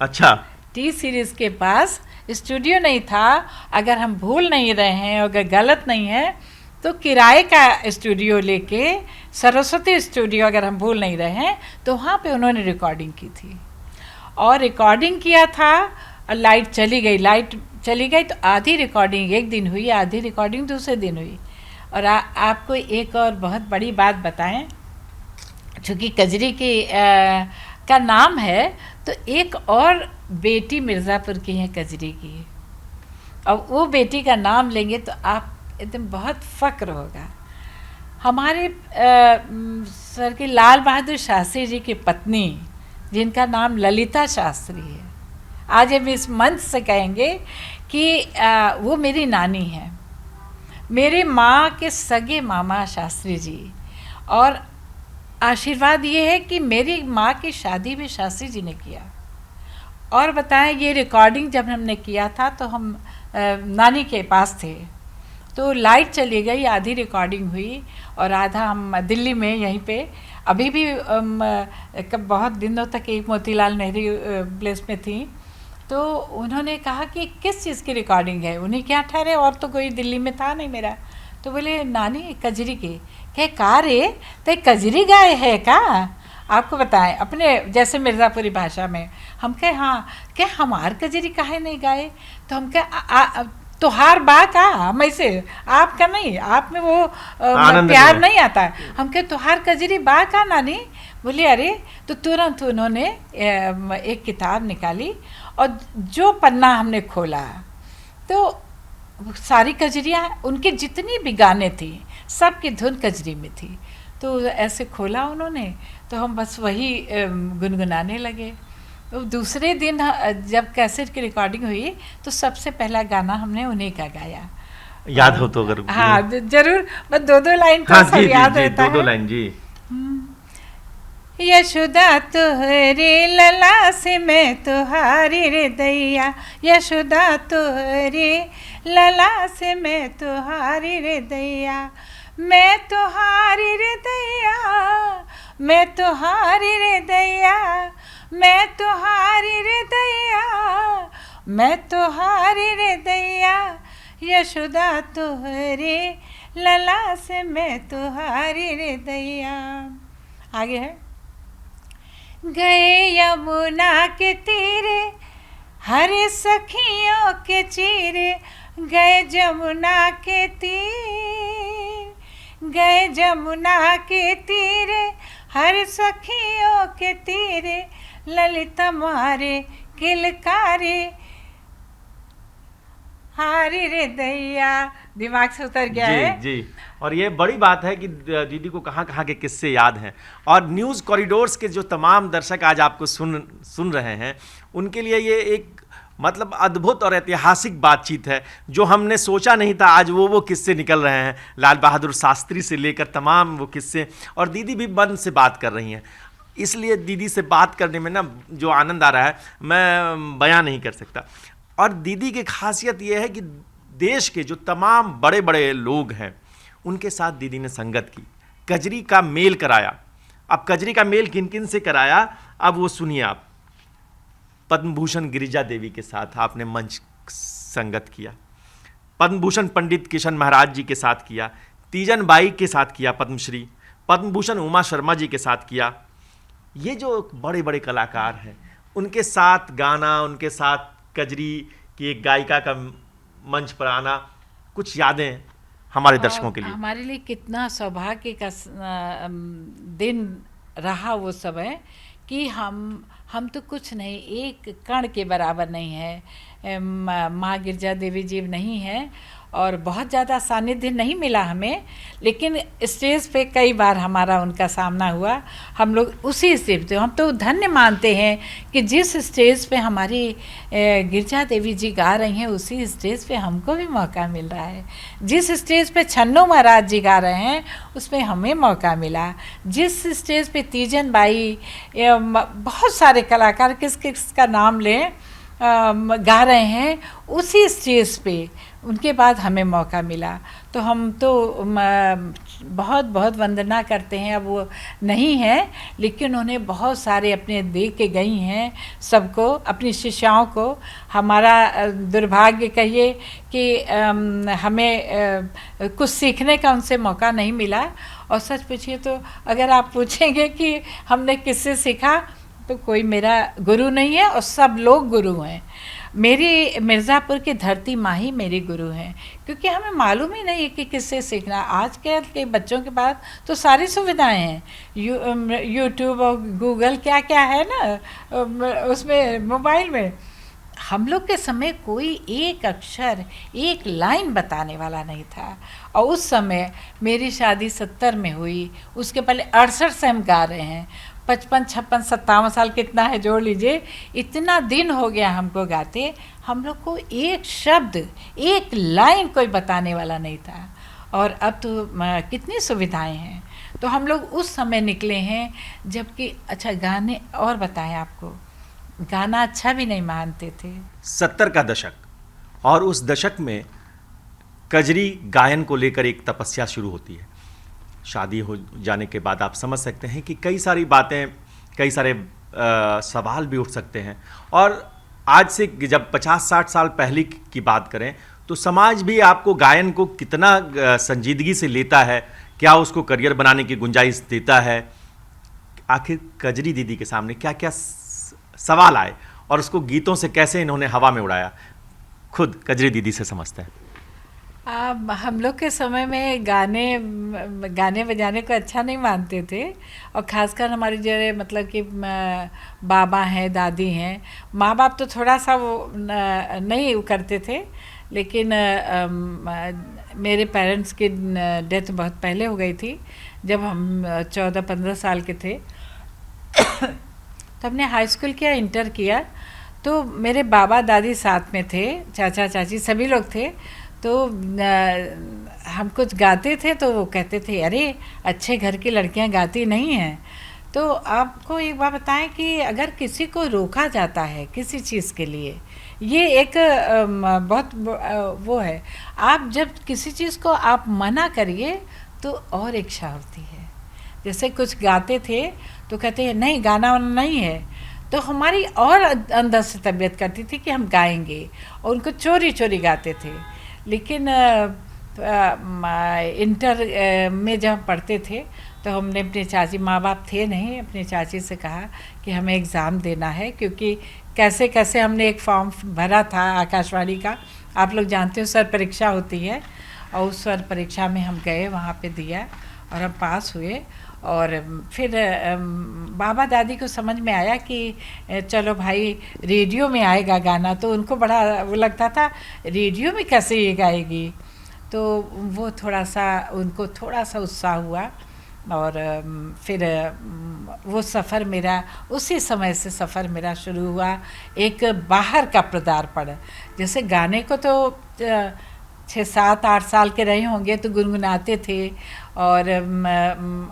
अच्छा, टी सीरीज़ के पास स्टूडियो नहीं था। अगर हम भूल नहीं रहे हैं, अगर गलत नहीं है, तो किराए का स्टूडियो लेके, सरस्वती स्टूडियो अगर हम भूल नहीं रहे हैं, तो वहाँ पे उन्होंने रिकॉर्डिंग की थी। और रिकॉर्डिंग किया था, लाइट चली गई तो आधी रिकॉर्डिंग एक दिन हुई, आधी रिकॉर्डिंग दूसरे दिन हुई। और आपको एक और बहुत बड़ी बात बताएं, चूँकि कजरी की का नाम है, तो एक और बेटी मिर्ज़ापुर की है कजरी की। अब वो बेटी का नाम लेंगे तो आप एकदम बहुत फ़क्र होगा। हमारे सर के लाल बहादुर शास्त्री जी की पत्नी, जिनका नाम ललिता शास्त्री है, आज हम इस मंच से कहेंगे कि वो मेरी नानी है। मेरे माँ के सगे मामा शास्त्री जी। और आशीर्वाद ये है कि मेरी माँ की शादी भी शास्त्री जी ने किया। और बताएं, ये रिकॉर्डिंग जब हमने किया था तो हम नानी के पास थे, तो लाइट चली गई, आधी रिकॉर्डिंग हुई और आधा हम दिल्ली में यहीं पे अभी भी बहुत दिनों तक एक मोतीलाल नेहरू प्लेस में थी। तो उन्होंने कहा कि किस चीज़ की रिकॉर्डिंग है, उन्हें क्या ठहरे, और तो कोई दिल्ली में था नहीं मेरा। तो बोले नानी कजरी की। कहे का रे, तो कजरी गाए है का? आपको बताएं अपने जैसे मिर्ज़ापुरी भाषा में। हम कहे हाँ। क्या हमार कजरी काहे नहीं गाए? तो हम कहे तोहार बा का, हम ऐसे आपका नहीं, आप में वो प्यार नहीं आता। हम कहे तोहार कजरी बा का नानी? बोले अरे। तो तुरंत उन्होंने एक किताब निकाली और जो पन्ना हमने खोला तो सारी कजरियाँ, उनके जितनी भी गाने थी सबकी धुन कजरी में थी। तो ऐसे खोला उन्होंने, तो हम बस वही गुनगुनाने लगे। तो दूसरे दिन जब कैसेट की रिकॉर्डिंग हुई तो सबसे पहला गाना हमने उन्हीं का गाया। याद हो तो अगर। हाँ जरूर, बस दो लाइन तो सब याद रहता है। दो लाइन जी। यशोदा तोहरे लला से मैं तुहारी हृदया, यशोदा तोहरे लला से मैं तुहारी हृदया, मैं तुहारी हृदया, मैं तुहारी हृदया, मैं तुहारी हृदया, मैं तुहारी हृदया, यशोदा तोहरे लला से मैं तुहारी हृदया। आगे है। गए यमुना के तीरे हरे सखियों के चीरे, गए जमुना के तीर, गए जमुना के तीरे हर सखियों के तीरे, ललिता मारे किलकारी हारी रे दैया। दिमाग से उतर गया जी, है जी। और ये बड़ी बात है कि दीदी को कहाँ कहाँ के किस्से याद हैं। और न्यूज़ कॉरिडोर्स के जो तमाम दर्शक आज आपको सुन रहे हैं, उनके लिए ये एक मतलब अद्भुत और ऐतिहासिक बातचीत है जो हमने सोचा नहीं था। आज वो किस्से निकल रहे हैं, लाल बहादुर शास्त्री से लेकर तमाम वो किस्से। और दीदी भी मन से बात कर रही हैं, इसलिए दीदी से बात करने में ना जो आनंद आ रहा है मैं बयां नहीं कर सकता। और दीदी की खासियत ये है कि देश के जो तमाम बड़े बड़े लोग हैं उनके साथ दीदी ने संगत की, कजरी का मेल कराया। अब कजरी का मेल किन किन से कराया, अब वो सुनिए आप। पद्म भूषण गिरिजा देवी के साथ आपने मंच संगत किया, पद्म भूषण पंडित किशन महाराज जी के साथ किया, तीजन बाई के साथ किया पद्मश्री, पद्म भूषण उमा शर्मा जी के साथ किया। ये जो बड़े बड़े कलाकार हैं उनके साथ गाना, उनके साथ कजरी की एक गायिका का मंच पर आना, कुछ यादें हमारे दर्शकों के लिए। हमारे लिए कितना सौभाग्य का दिन रहा वो समय कि हम तो कुछ नहीं, एक कण के बराबर नहीं है माँ गिरजा देवी जी नहीं हैं और बहुत ज़्यादा सानिध्य नहीं मिला हमें, लेकिन स्टेज पे कई बार हमारा उनका सामना हुआ। हम लोग उसी स्टेज पे, हम तो धन्य मानते हैं कि जिस स्टेज पे हमारी गिरजा देवी जी गा रही हैं उसी स्टेज पे हमको भी मौका मिल रहा है। जिस स्टेज पे छन्नू महाराज जी गा रहे हैं उसमें हमें मौका मिला। जिस स्टेज पे तीजन बाई, बहुत सारे कलाकार किस किस का नाम लें, गा रहे हैं उसी स्टेज पे उनके बाद हमें मौका मिला। तो हम तो बहुत बहुत वंदना करते हैं। अब वो नहीं है, लेकिन उन्हें बहुत सारे अपने दे के गई हैं सबको, अपनी शिष्याओं को। हमारा दुर्भाग्य कहिए कि हमें कुछ सीखने का उनसे मौका नहीं मिला। और सच पूछिए तो अगर आप पूछेंगे कि हमने किससे सीखा, तो कोई मेरा गुरु नहीं है और सब लोग गुरु हैं। मेरी मिर्ज़ापुर की धरती माँ ही मेरी गुरु हैं, क्योंकि हमें मालूम ही नहीं है कि किससे सीखना। आज के बच्चों के पास तो सारी सुविधाएं हैं, यूट्यूब और गूगल क्या क्या है ना उसमें, मोबाइल में। हम लोग के समय कोई एक अक्षर, एक लाइन बताने वाला नहीं था। और उस समय मेरी शादी 70 में हुई, उसके पहले 68 से हम गा रहे हैं। 55, 56, 57 साल कितना है जोड़ लीजिए, इतना दिन हो गया हमको गाते। हम लोग को एक शब्द, एक लाइन कोई बताने वाला नहीं था। और अब तो कितनी सुविधाएं हैं। तो हम लोग उस समय निकले हैं जबकि, अच्छा गाने और बताएं आपको, गाना अच्छा भी नहीं मानते थे। 70 का दशक, और उस दशक में कजरी गायन को लेकर एक तपस्या शुरू होती है। शादी हो जाने के बाद आप समझ सकते हैं कि कई सारी बातें, कई सारे सवाल भी उठ सकते हैं। और आज से जब 50-60 साल पहले की बात करें तो समाज भी आपको गायन को कितना संजीदगी से लेता है, क्या उसको करियर बनाने की गुंजाइश देता है। आखिर कजरी दीदी के सामने क्या क्या सवाल आए और उसको गीतों से कैसे इन्होंने हवा में उड़ाया, खुद कजरी दीदी से समझते हैं। हम लोग के समय में गाने बजाने को अच्छा नहीं मानते थे। और ख़ासकर हमारे जो मतलब कि बाबा हैं, दादी हैं, माँ बाप तो थोड़ा सा वो नहीं करते थे। लेकिन मेरे पेरेंट्स की डेथ बहुत पहले हो गई थी, जब हम 14-15 साल के थे। तो हमने हाई स्कूल किया, इंटर किया, तो मेरे बाबा दादी साथ में थे, चाचा चाची सभी लोग थे। तो हम कुछ गाते थे तो वो कहते थे, अरे अच्छे घर की लड़कियां गाती नहीं हैं। तो आपको एक बात बताएं कि अगर किसी को रोका जाता है किसी चीज़ के लिए, ये एक बहुत वो है। आप जब किसी चीज़ को आप मना करिए तो और इच्छा होती है। जैसे कुछ गाते थे तो कहते हैं नहीं, गाना वाना नहीं है, तो हमारी और अंदर से तबीयत करती थी कि हम गाएंगे, और उनको चोरी चोरी गाते थे। लेकिन इंटर में जब हम पढ़ते थे तो हमने अपने चाची, माँ बाप थे नहीं, अपने चाची से कहा कि हमें एग्ज़ाम देना है, क्योंकि कैसे कैसे हमने एक फॉर्म भरा था आकाशवाणी का, आप लोग जानते हो सर परीक्षा होती है, और उस सर परीक्षा में हम गए, वहाँ पे दिया और हम पास हुए। और फिर बाबा दादी को समझ में आया कि चलो भाई रेडियो में आएगा गाना, तो उनको बड़ा वो लगता था रेडियो में कैसे ये गाएगी। तो वो थोड़ा सा, उनको थोड़ा सा उत्साह हुआ। और फिर वो सफ़र मेरा, उसी समय से सफ़र मेरा शुरू हुआ एक बाहर का पदार्पण। जैसे गाने को तो 6-7-8 साल के रहे होंगे तो गुनगुनाते थे, और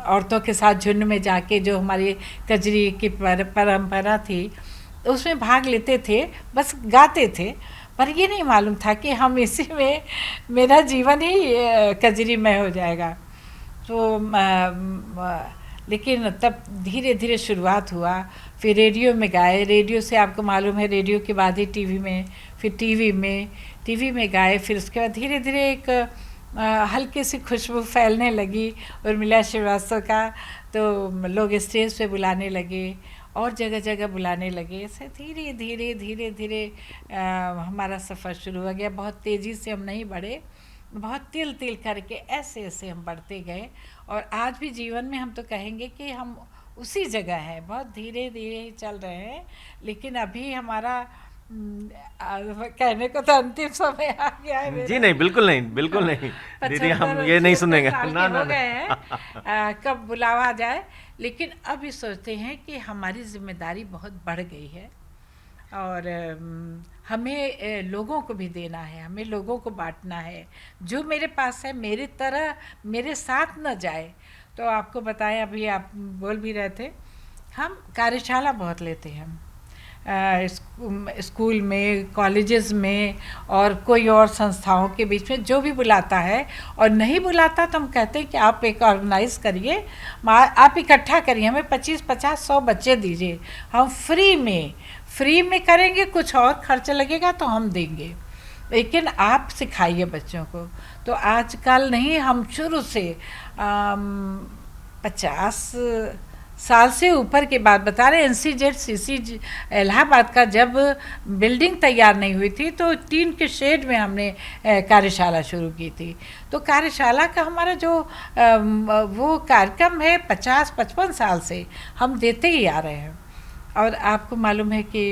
औरतों के साथ झुंड में जाके जो हमारी कजरी की परंपरा थी उसमें भाग लेते थे, बस गाते थे। पर ये नहीं मालूम था कि हम इसी में, मेरा जीवन ही कजरी में हो जाएगा। तो लेकिन तब धीरे धीरे शुरुआत हुआ। फिर रेडियो में गाए, रेडियो से आपको मालूम है रेडियो के बाद ही टीवी में, फिर टीवी में गाए। फिर उसके बाद धीरे धीरे एक हल्की सी खुशबू फैलने लगी उर्मिला श्रीवास्तव का, तो लोग स्टेज पे बुलाने लगे और जगह जगह बुलाने लगे। ऐसे धीरे धीरे हमारा सफ़र शुरू हो गया। बहुत तेज़ी से हम नहीं बढ़े, बहुत तिल तिल करके ऐसे ऐसे हम बढ़ते गए। और आज भी जीवन में हम तो कहेंगे कि हम उसी जगह हैं, बहुत धीरे धीरे ही चल रहे हैं। लेकिन अभी हमारा कहने को तो अंतिम समय आ गया है मेरा। जी नहीं, बिल्कुल नहीं, बिल्कुल नहीं दीदी, हम ये नहीं सुनेंगे। ना ना हो गए हैं, कब बुलावा आ जाए। लेकिन अब ये सोचते हैं कि हमारी जिम्मेदारी बहुत बढ़ गई है और हमें लोगों को भी देना है, हमें लोगों को बांटना है। जो मेरे पास है मेरी तरह मेरे साथ न जाए। तो आपको बताएं, अभी आप बोल भी रहे थे, हम कार्यशाला बहुत लेते हैं स्कूल में, कॉलेजेस में और कोई और संस्थाओं के बीच में, जो भी बुलाता है। और नहीं बुलाता तो हम कहते हैं कि आप एक ऑर्गेनाइज करिए, आप इकट्ठा करिए, हमें 25, 50, 100 बच्चे दीजिए, हम फ्री में करेंगे, कुछ और खर्च लगेगा तो हम देंगे, लेकिन आप सिखाइए बच्चों को। तो आजकल नहीं, हम शुरू से 50 साल से ऊपर की बात बता रहे। NCZ CC इलाहाबाद का जब बिल्डिंग तैयार नहीं हुई थी तो टीन के शेड में हमने कार्यशाला शुरू की थी। तो कार्यशाला का हमारा जो वो कार्यक्रम है 50-55 साल से हम देते ही आ रहे हैं। और आपको मालूम है कि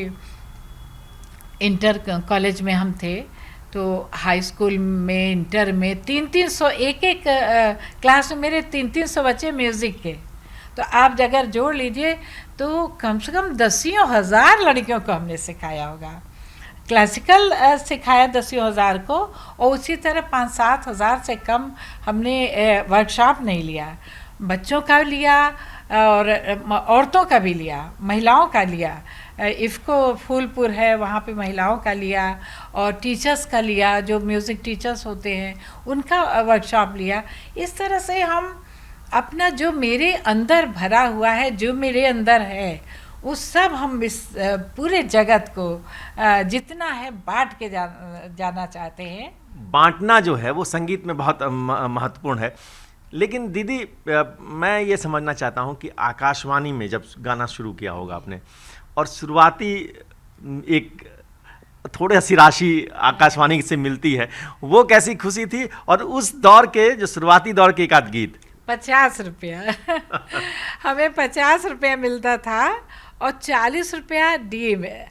इंटर कॉलेज में हम थे तो हाई स्कूल में, इंटर में 300 एक क्लास में मेरे 300 बच्चे म्यूज़िक के। तो आप अगर जोड़ लीजिए तो कम से कम 10,000 लड़कियों को हमने सिखाया होगा। क्लासिकल सिखाया 10,000 को, और उसी तरह 5-7 हज़ार से कम हमने वर्कशॉप नहीं लिया। बच्चों का लिया और औरतों का भी लिया, महिलाओं का लिया। इफ़को फूलपुर है, वहाँ पे महिलाओं का लिया, और टीचर्स का लिया, जो म्यूज़िक टीचर्स होते हैं उनका वर्कशॉप लिया। इस तरह से हम अपना जो मेरे अंदर भरा हुआ है, जो मेरे अंदर है, वो सब हम इस पूरे जगत को जितना है बांट के जाना चाहते हैं। बांटना जो है वो संगीत में बहुत महत्वपूर्ण है। लेकिन दीदी, मैं ये समझना चाहता हूँ कि आकाशवाणी में जब गाना शुरू किया होगा आपने, और शुरुआती एक थोड़ी सी राशि आकाशवाणी से मिलती है, वो कैसी खुशी थी? और उस दौर के जो शुरुआती दौर के एक आध गीत 50 रुपया हमें 50 रुपया मिलता था और 40 रुपया डीए में,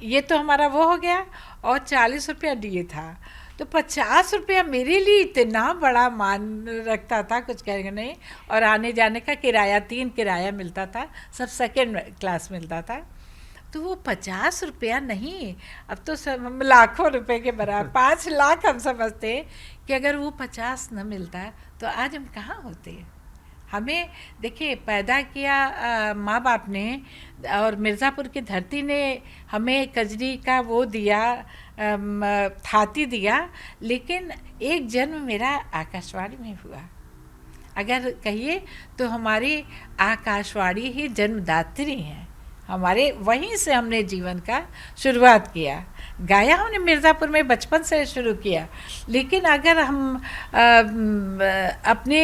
ये तो हमारा वो हो गया, और 40 रुपया डीए था। तो 50 रुपया मेरे लिए इतना बड़ा मान रखता था, कुछ कहने नहीं। और आने जाने का किराया, 3 किराया मिलता था, सब सेकेंड क्लास मिलता था। तो वो 50 रुपया नहीं, अब तो सब लाखों रुपए के बराबर, 5 लाख हम समझते हैं कि अगर वो 50 न मिलता तो आज हम कहाँ होते। हमें देखिए पैदा किया माँ बाप ने, और मिर्ज़ापुर की धरती ने हमें कजरी का वो दिया, थाती दिया, लेकिन एक जन्म मेरा आकाशवाणी में हुआ। अगर कहिए तो हमारी आकाशवाणी ही जन्मदात्री है, हमारे वहीं से हमने जीवन का शुरुआत किया। गाया हमने मिर्ज़ापुर में बचपन से शुरू किया, लेकिन अगर हम अपने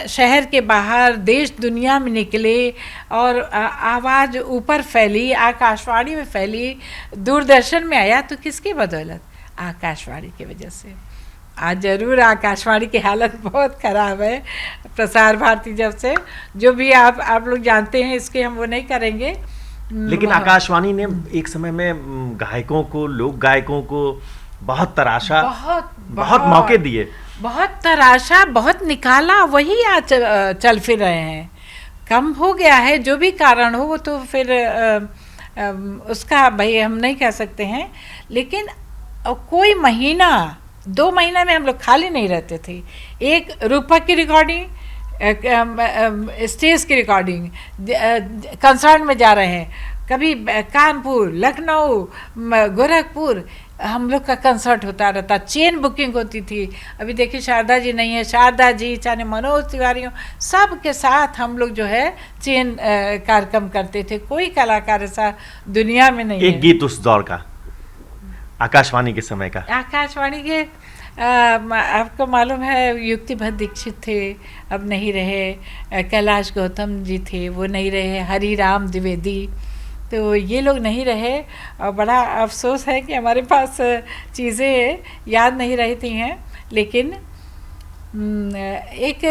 शहर के बाहर देश दुनिया में निकले और आवाज़ ऊपर फैली, आकाशवाणी में फैली, दूरदर्शन में आया, तो किसकी बदौलत? आकाशवाणी की वजह से। आज ज़रूर आकाशवाणी की हालत बहुत ख़राब है, प्रसार भारती जब से, जो भी आप लोग जानते हैं, इसके हम वो नहीं करेंगे। लेकिन आकाशवाणी ने एक समय में गायकों को, लोक गायकों को बहुत तराशा, बहुत मौके दिए, बहुत तराशा, बहुत निकाला, वही आज चल फिर रहे हैं। कम हो गया है, जो भी कारण हो वो तो फिर उसका भाई हम नहीं कह सकते हैं। लेकिन कोई महीना 2 महीना में हम लोग खाली नहीं रहते थे। एक रूपक की रिकॉर्डिंग, स्टेज की रिकॉर्डिंग, कंसर्ट में जा रहे हैं, कभी कानपुर, लखनऊ, गोरखपुर हम लोग का कंसर्ट होता रहता, चेन बुकिंग होती थी। अभी देखिए शारदा जी नहीं है, शारदा जी चाहे मनोज तिवारी हो, सब के साथ हम लोग जो है चेन कार्यक्रम करते थे। कोई कलाकार ऐसा दुनिया में नहीं है। एक गीत उस दौर का, आकाशवाणी के समय का। आकाशवाणी के आपको मालूम है युक्तिभद्र दीक्षित थे, अब नहीं रहे। कैलाश गौतम जी थे, वो नहीं रहे। हरिराम द्विवेदी, तो ये लोग नहीं रहे। और बड़ा अफसोस है कि हमारे पास चीज़ें याद नहीं रहती हैं। लेकिन एक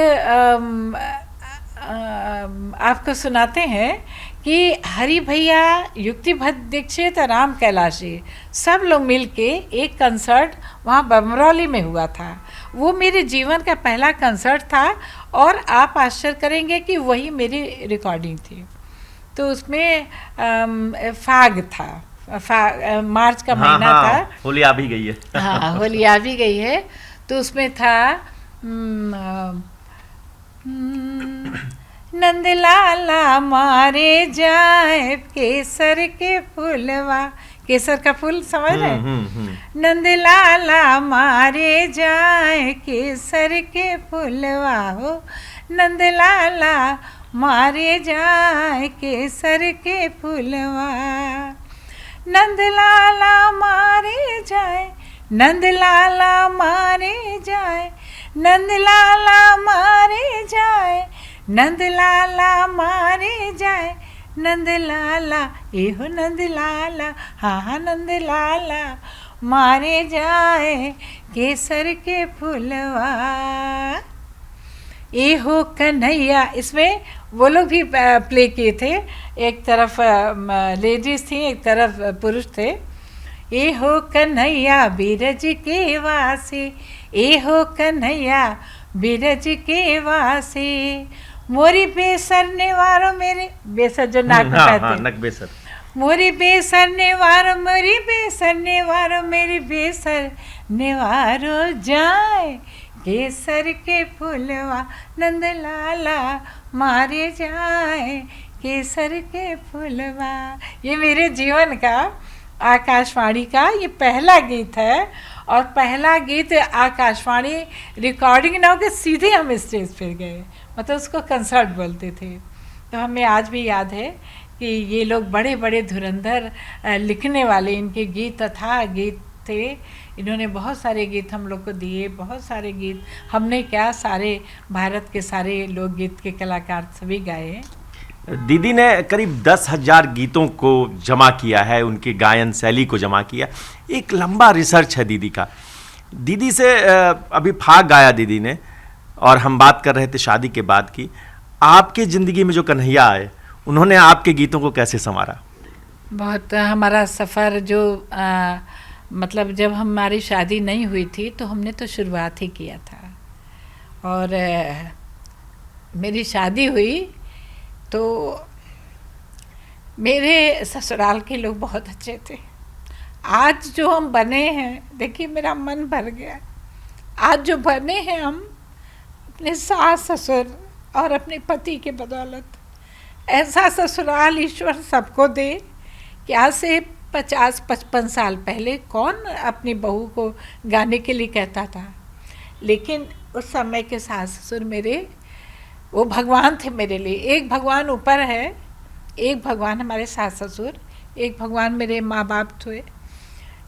आपको सुनाते हैं कि हरि भैया, युक्तिभद्र दीक्षित, राम कैलाशी सब लोग मिल के एक कंसर्ट वहाँ बमरौली में हुआ था। वो मेरे जीवन का पहला कंसर्ट था और आप आश्चर्य करेंगे कि वही मेरी रिकॉर्डिंग थी। तो उसमें फाग था, मार्च का महीना था। होली आ भी गई है। हाँ, होली आ भी गई है। तो उसमें था नंदलाला मारे जाए केसर के फूलवा, केसर का फूल समझ रहे? नंदलाला मारे जाए केसर के फूलवा हो, नंदलाला मारे जाए केसर के फूलवा, नंदलाला मारे जाए, नंदलाला मारे जाए, नंदलाला मारे जाए, नंदलाला मारे जाए, नंदलाला एहो नंदलाला, हाँ हाँ नंदलाला मारे जाए केसर के फूलवा, एहो कन्हैया। इसमें वो लोग भी प्ले किए थे, एक तरफ लेडीज थी, एक तरफ पुरुष थे। एहो कन्हैया बिरज के वासी, एहो कन्हैया बिरज के वासी, मोरी बेसरने वारो मेरे, बेसर जो नाक में कहते, नक बेसर, मोरी बेसरने वारो, मोरी बेसरने वारो, मेरी बेसरने वारो जाए केसर के फूलवा, नंदलाला मारे जाए केसर के फूलवा। ये मेरे जीवन का, आकाशवाणी का ये पहला गीत है। और पहला गीत आकाशवाणी रिकॉर्डिंग ना होकर सीधे हम स्टेज पर गए, मतलब उसको कंसर्ट बोलते थे। तो हमें आज भी याद है कि ये लोग बड़े बड़े धुरंधर लिखने वाले इनके गीत तथा गीत थे। इन्होंने बहुत सारे गीत हम लोग को दिए, बहुत सारे गीत हमने क्या, सारे भारत के सारे लोकगीत के कलाकार सभी गाए। दीदी ने करीब 10,000 गीतों को जमा किया है, उनकी गायन शैली को जमा किया। एक लंबा रिसर्च है दीदी का। दीदी से अभी फाग गाया दीदी ने, और हम बात कर रहे थे शादी के बाद की। आपके ज़िंदगी में जो कन्हैया आए, उन्होंने आपके गीतों को कैसे संवारा? बहुत हमारा सफ़र जो मतलब जब हमारी शादी नहीं हुई थी तो हमने तो शुरुआत ही किया था। और मेरी शादी हुई तो मेरे ससुराल के लोग बहुत अच्छे थे। आज जो हम बने हैं, देखिए मेरा मन भर गया। आज जो बने हैं हम अपने सास ससुर और अपने पति के बदौलत। ऐसा ससुराल ईश्वर सबको दे कि आज से 50-55 साल पहले कौन अपनी बहू को गाने के लिए कहता था। लेकिन उस समय के सास ससुर मेरे वो भगवान थे मेरे लिए। एक भगवान ऊपर है, एक भगवान हमारे सास ससुर, एक भगवान मेरे माँ बाप थे।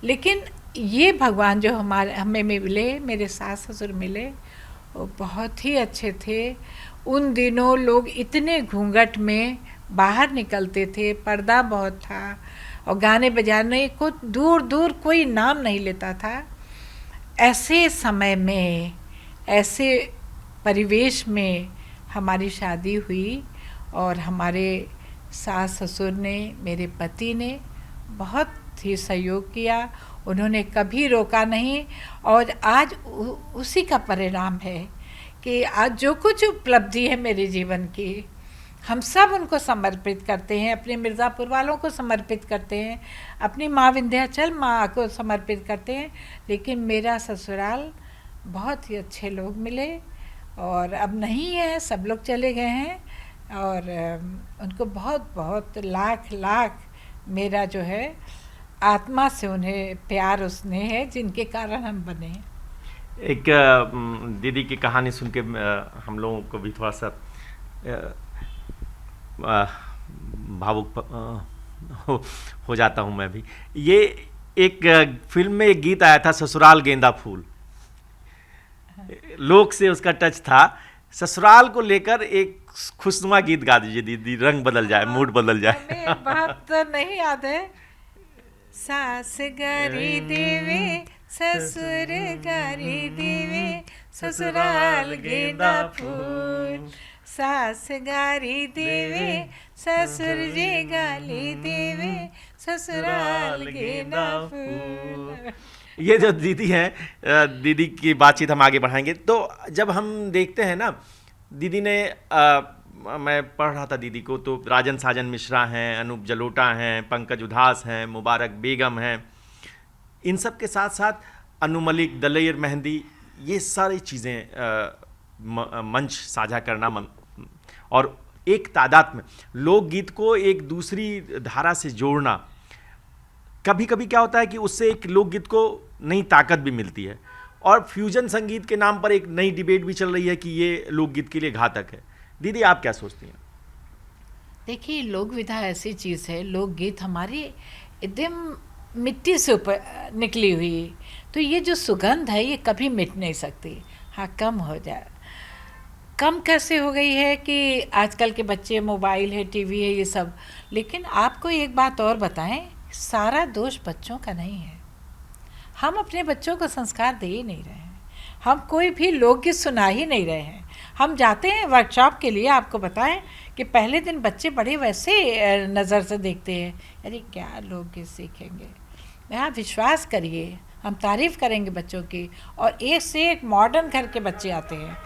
लेकिन ये भगवान जो हमें मिले, मेरे सास ससुर मिले, वो बहुत ही अच्छे थे। उन दिनों लोग इतने घूंघट में बाहर निकलते थे, पर्दा बहुत था और गाने बजाने को दूर दूर कोई नाम नहीं लेता था। ऐसे समय में, ऐसे परिवेश में हमारी शादी हुई और हमारे सास ससुर ने, मेरे पति ने बहुत ही सहयोग किया। उन्होंने कभी रोका नहीं। और आज उसी का परिणाम है कि आज जो कुछ उपलब्धि है मेरे जीवन की, हम सब उनको समर्पित करते हैं। अपने मिर्ज़ापुर वालों को समर्पित करते हैं, अपनी माँ विंध्याचल माँ को समर्पित करते हैं। लेकिन मेरा ससुराल बहुत ही अच्छे लोग मिले और अब नहीं है, सब लोग चले गए हैं। और उनको बहुत बहुत लाख लाख मेरा जो है आत्मा से उन्हें प्यार उसने है, जिनके कारण हम बने। एक दीदी की कहानी सुन के हम लोगों को भी थोड़ा सा भावुक हो जाता हूँ मैं भी। ये एक फिल्म में एक गीत आया था, ससुराल गेंदा फूल। लोक से उसका टच था। ससुराल को लेकर एक खुशनुमा गीत गा दीजिए दीदी, रंग बदल जाए, मूड बदल जाए। बात तो नहीं याद है। सास गारी देवे ससुर गारी देवे, ससुराल गेंदा फूल, सास गारी देवे ससुर जी गाली देवे ससुराल के ना फूल। ये जो दीदी हैं, दीदी की बातचीत हम आगे बढ़ाएंगे। तो जब हम देखते हैं ना, दीदी ने मैं पढ़ रहा था दीदी को, तो राजन साजन मिश्रा हैं, अनूप जलोटा हैं, पंकज उधास हैं, मुबारक बेगम हैं, इन सब के साथ साथ अनु मलिक, दलेर मेहंदी, ये सारी चीज़ें मंच साझा करना और एक तादाद में लोकगीत को एक दूसरी धारा से जोड़ना। कभी कभी क्या होता है कि उससे एक लोकगीत को नई ताकत भी मिलती है, और फ्यूजन संगीत के नाम पर एक नई डिबेट भी चल रही है कि ये लोकगीत के लिए घातक है। दीदी आप क्या सोचती हैं? देखिए, लोक विधा ऐसी चीज़ है, लोकगीत हमारी एकदम मिट्टी से ऊपर निकली हुई, तो ये जो सुगंध है ये कभी मिट नहीं सकती। हाँ, कम हो जाए, कम कैसे हो गई है कि आजकल के बच्चे, मोबाइल है, टीवी है, ये सब। लेकिन आपको एक बात और बताएं, सारा दोष बच्चों का नहीं है। हम अपने बच्चों को संस्कार दे ही नहीं रहे हैं, हम कोई भी लोकगीत सुना ही नहीं रहे हैं। हम जाते हैं वर्कशॉप के लिए, आपको बताएं कि पहले दिन बच्चे बड़े वैसे नज़र से देखते हैं, अरे क्या लोकगीत सीखेंगे। यहाँ विश्वास करिए, हम तारीफ़ करेंगे बच्चों की, और एक से एक मॉडर्न घर के बच्चे आते हैं,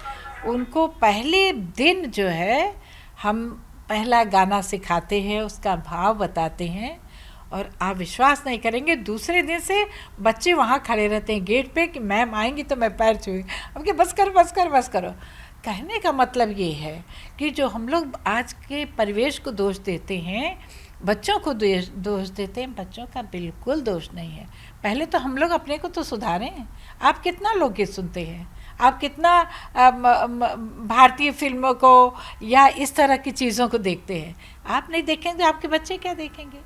उनको पहले दिन जो है हम पहला गाना सिखाते हैं, उसका भाव बताते हैं, और आप विश्वास नहीं करेंगे, दूसरे दिन से बच्चे वहाँ खड़े रहते हैं गेट पे कि मैम आएंगी तो मैं पैर छूँगी। अब कि बस करो बस करो बस करो। कहने का मतलब ये है कि जो हम लोग आज के परिवेश को दोष देते हैं, बच्चों को दोष देते हैं, बच्चों का बिल्कुल दोष नहीं है। पहले तो हम लोग अपने को तो सुधारें। आप कितना लोकगीत सुनते हैं, आप कितना भारतीय फिल्मों को या इस तरह की चीज़ों को देखते हैं। आप नहीं देखेंगे तो आपके बच्चे क्या देखेंगे,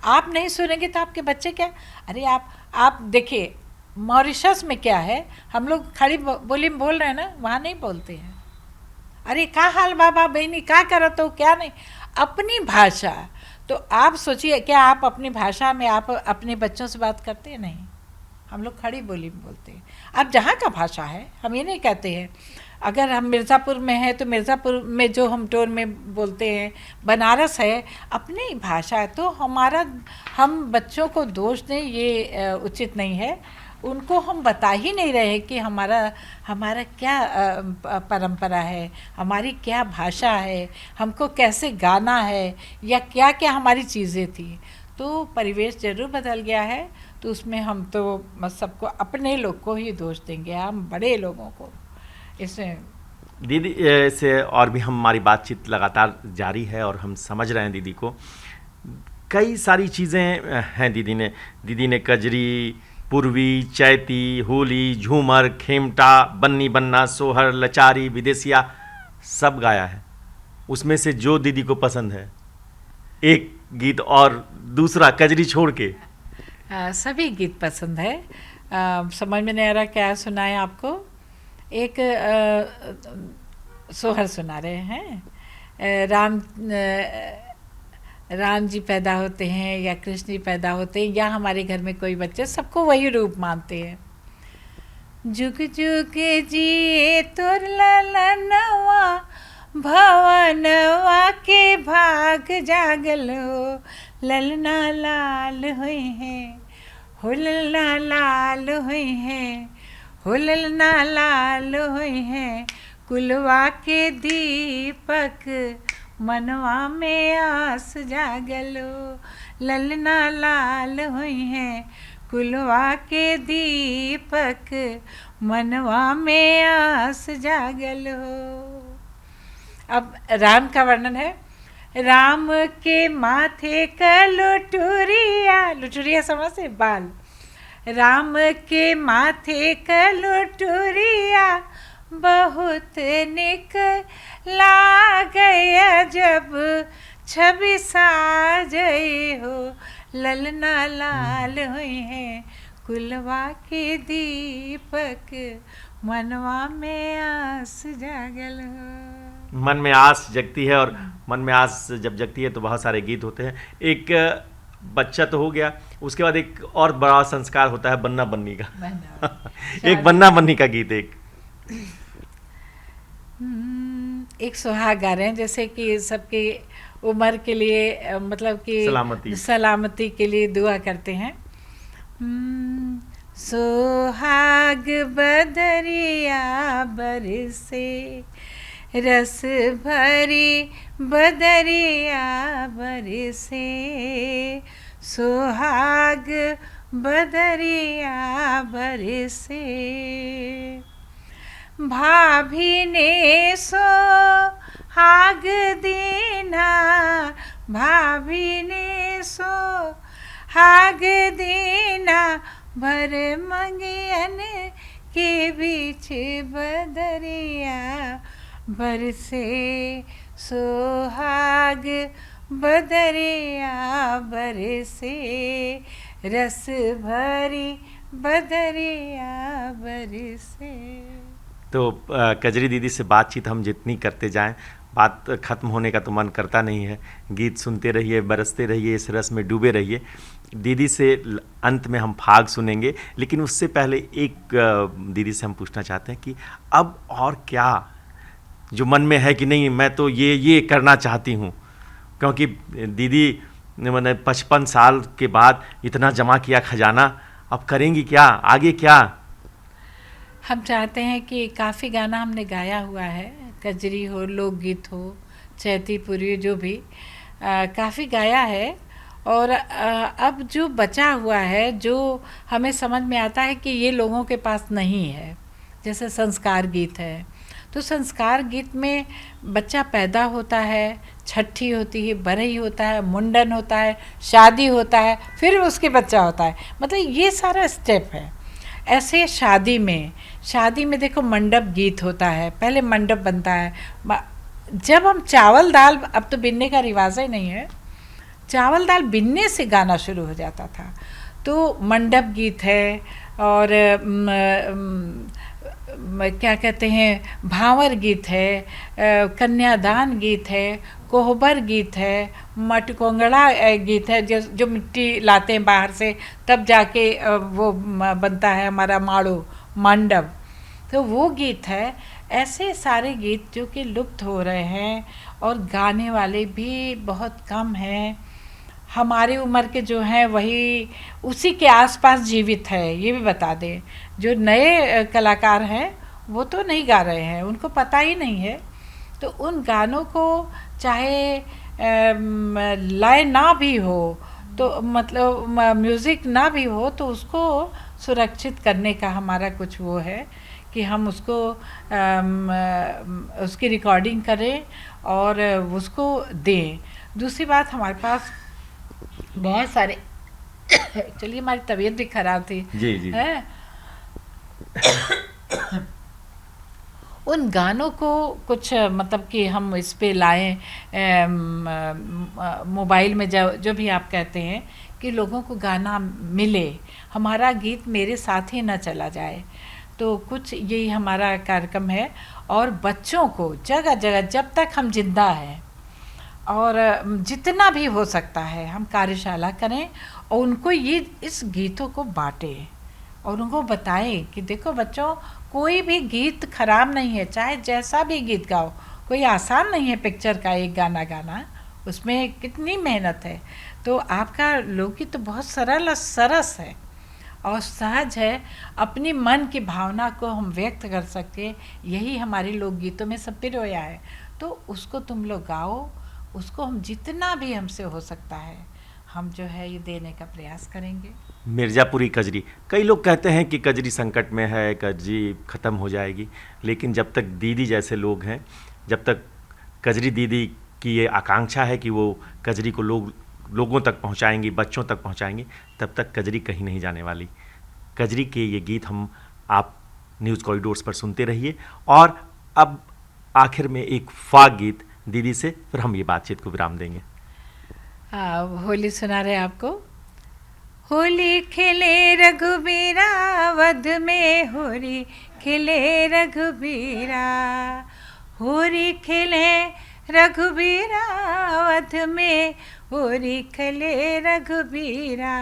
आप नहीं सुनेंगे तो आपके बच्चे क्या। अरे आप देखिए, मॉरिशस में क्या है, हम लोग खड़ी बोली में बोल रहे हैं ना, वहाँ नहीं बोलते हैं। अरे का हाल बाबा बहनी, का करत हो, क्या नहीं, अपनी भाषा। तो आप सोचिए, क्या आप अपनी भाषा में आप अपने बच्चों से बात करते हैं? नहीं, हम लोग खड़ी बोली में बोलते हैं। अब जहाँ का भाषा है, हम ये नहीं कहते हैं, अगर हम मिर्ज़ापुर में हैं तो मिर्ज़ापुर में जो हम टोन में बोलते हैं, बनारस है, अपनी भाषा है, तो हम बच्चों को दोष दें ये उचित नहीं है। उनको हम बता ही नहीं रहे कि हमारा क्या परंपरा है, हमारी क्या भाषा है, हमको कैसे गाना है, या क्या क्या हमारी चीज़ें थी। तो परिवेश ज़रूर बदल गया है, तो उसमें हम तो सबको, अपने लोग को ही दोष देंगे, हम बड़े लोगों को इसमें। दीदी से और भी हमारी बातचीत लगातार जारी है, और हम समझ रहे हैं दीदी को। कई सारी चीज़ें हैं दीदी ने कजरी, पूर्वी, चैती, होली, झूमर, खेमटा, बन्नी बन्ना, सोहर, लचारी, विदेसिया सब गाया है। उसमें से जो दीदी को पसंद है एक गीत, और दूसरा कजरी छोड़ के सभी गीत पसंद है। समझ में नहीं आ रहा क्या सुनाए आपको। एक सोहर सुना रहे हैं। राम जी पैदा होते हैं या कृष्ण जी पैदा होते हैं, या हमारे घर में कोई बच्चे, सबको वही रूप मानते हैं। जुग जुग जिए तोर ललनवा, भवनवा के भाग जागल हो, ललना लाल हुए हैं, हो ललना लाल हुए हैं, हो ललना लाल हुए हैं, कुलवा के दीपक मनवा में आस जागलो, ललना लाल हुई हैं, कुलवा के दीपक मनवा में आस जागलो। अब राम का वर्णन है। राम के माथे का लुटुरिया, लुटुरिया समझ से बाल, राम के माथे का लुटुरिया बहुत निकला गया, जब छवि साजई हो, ललना लाल हुई हैं, कुलवा के दीपक मनवा में आस जागल हो। मन में आस जगती है, और मन में आस जब जगती है तो बहुत सारे गीत होते हैं। एक बच्चा तो हो गया, उसके बाद एक और बड़ा संस्कार होता है बन्ना बन्नी का। एक बन्ना बन्नी का गीत, एक एक सुहाग गा रहे हैं, जैसे कि सबकी उम्र के लिए मतलब कि सलामती के लिए दुआ करते हैं। सुहाग बदरिया बरसे, रस भरी बदरिया बरसे, सुहाग बदरिया बरसे, भाभी ने सोहाग दीना, भाभी ने सोहाग दीना, भर मंगियन के बीच बदरिया बरसे, सुहाग बदरिया बरसे, रस भरी बदरिया बरसे। तो कजरी दीदी से बातचीत हम जितनी करते जाएं, बात ख़त्म होने का तो मन करता नहीं है। गीत सुनते रहिए, बरसते रहिए, इस रस में डूबे रहिए। दीदी से अंत में हम फाग सुनेंगे, लेकिन उससे पहले एक दीदी से हम पूछना चाहते हैं कि अब और क्या जो मन में है कि नहीं मैं तो ये करना चाहती हूँ, क्योंकि दीदी मैंने 55 साल के बाद इतना जमा किया खजाना, अब करेंगी क्या, आगे क्या? हम चाहते हैं कि काफ़ी गाना हमने गाया हुआ है, कजरी हो, लोकगीत हो, चैतीपुरी, जो भी काफ़ी गाया है। और अब जो बचा हुआ है, जो हमें समझ में आता है कि ये लोगों के पास नहीं है, जैसे संस्कार गीत है। तो संस्कार गीत में बच्चा पैदा होता है, छठी होती है, बरई होता है, मुंडन होता है, शादी होता है, फिर उसके बच्चा होता है, मतलब ये सारा स्टेप है। ऐसे शादी में देखो मंडप गीत होता है, पहले मंडप बनता है। जब हम चावल दाल, अब तो बिनने का रिवाज ही नहीं है, चावल दाल बिनने से गाना शुरू हो जाता था। तो मंडप गीत है, और क्या कहते हैं, भांवर गीत है, कन्यादान गीत है, कोहबर गीत है, मटकोंगड़ा गीत है, जो मिट्टी लाते हैं बाहर से, तब जाके वो बनता है हमारा माड़ो मंडप, तो वो गीत है। ऐसे सारे गीत जो कि लुप्त हो रहे हैं, और गाने वाले भी बहुत कम हैं। हमारी उम्र के जो हैं वही उसी के आसपास जीवित है, ये भी बता दें। जो नए कलाकार हैं वो तो नहीं गा रहे हैं, उनको पता ही नहीं है। तो उन गानों को चाहे लय ना भी हो, तो मतलब म्यूज़िक ना भी हो, तो उसको सुरक्षित करने का हमारा कुछ वो है कि हम उसको उसकी रिकॉर्डिंग करें और उसको दें। दूसरी बात, हमारे पास बहुत सारे एक्चुअली हमारी तबीयत भी खराब थी जी है। उन गानों को कुछ मतलब कि हम इस पे लाएं, मोबाइल में जो भी आप कहते हैं, कि लोगों को गाना मिले, हमारा गीत मेरे साथ ही ना चला जाए। तो कुछ यही हमारा कार्यक्रम है। और बच्चों को जगह जगह, जब तक हम जिंदा हैं और जितना भी हो सकता है, हम कार्यशाला करें और उनको इस गीतों को बांटें और उनको बताएं कि देखो बच्चों, कोई भी गीत खराब नहीं है, चाहे जैसा भी गीत गाओ। कोई आसान नहीं है पिक्चर का एक गाना गाना, उसमें कितनी मेहनत है। तो आपका लोकगीत तो बहुत सरल और सरस है और सहज है, अपनी मन की भावना को हम व्यक्त कर सके, यही हमारे लोकगीतों में सब पिरोया है। तो उसको तुम लोग गाओ, उसको हम जितना भी हमसे हो सकता है हम जो है ये देने का प्रयास करेंगे। मिर्ज़ापुरी कजरी, कई लोग कहते हैं कि कजरी संकट में है, कजरी ख़त्म हो जाएगी, लेकिन जब तक दीदी जैसे लोग हैं, जब तक कजरी दीदी की ये आकांक्षा है कि वो कजरी को लोगों तक पहुंचाएंगी, बच्चों तक पहुंचाएंगी, तब तक कजरी कहीं नहीं जाने वाली। कजरी के ये गीत आप न्यूज़ कॉरिडोर्स पर सुनते रहिए। और अब आखिर में एक फाग गीत दीदी से, फिर हम ये बातचीत को विराम देंगे। होली सुना रहे आपको। होली खेले रघुबीरा, वध में होली खेले रघुबीरा, होली खेले रघुबीरा, वध में होली खेले रघुबीरा,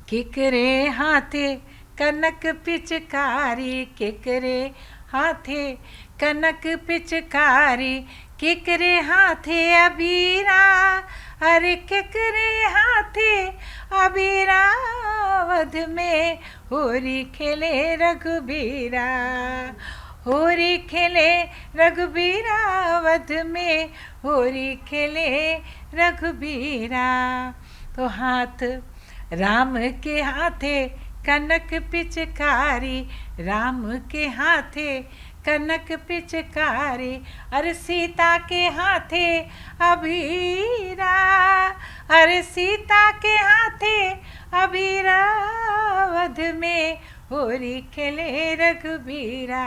किकरे हाथे कनक पिचकारी केकरे हाथे, कनक पिचकारी केकरे हाथे अबीरा, अरे केकरे हाथे अबीरा, वध में होरी खेले रघुबीरा, होरी खेले रघुबीरा, वध में होरी खेले रघुबीरा। तो हाथ राम के हाथे कनक पिचकारी, राम के हाथे कनक पिचकारी, अरे सीता के हाथे अबीरा, अरे सीता के हाथे अबीरा, वध में होरी खेले रघुबीरा,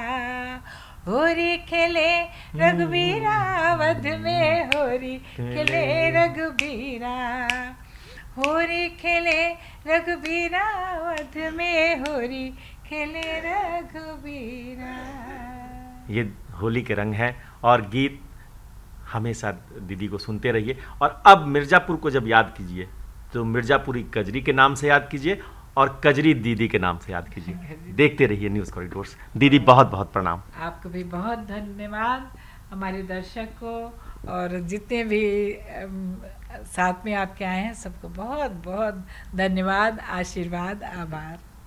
होरी खेले रघुबीरा, वध में होरी खेले रघुबीरा, होरी खेले रघुबीरा, वध में होरी खेले रघुबीरा। ये होली के रंग हैं और गीत हमेशा दीदी को सुनते रहिए। और अब मिर्ज़ापुर को जब याद कीजिए तो मिर्ज़ापुरी कजरी के नाम से याद कीजिए और कजरी दीदी के नाम से याद कीजिए। देखते रहिए न्यूज़ कॉरिडोर्स। दीदी बहुत बहुत प्रणाम। आपको भी बहुत धन्यवाद, हमारे दर्शक को और जितने भी साथ में आपके आए हैं सबको बहुत बहुत धन्यवाद, आशीर्वाद, आभार।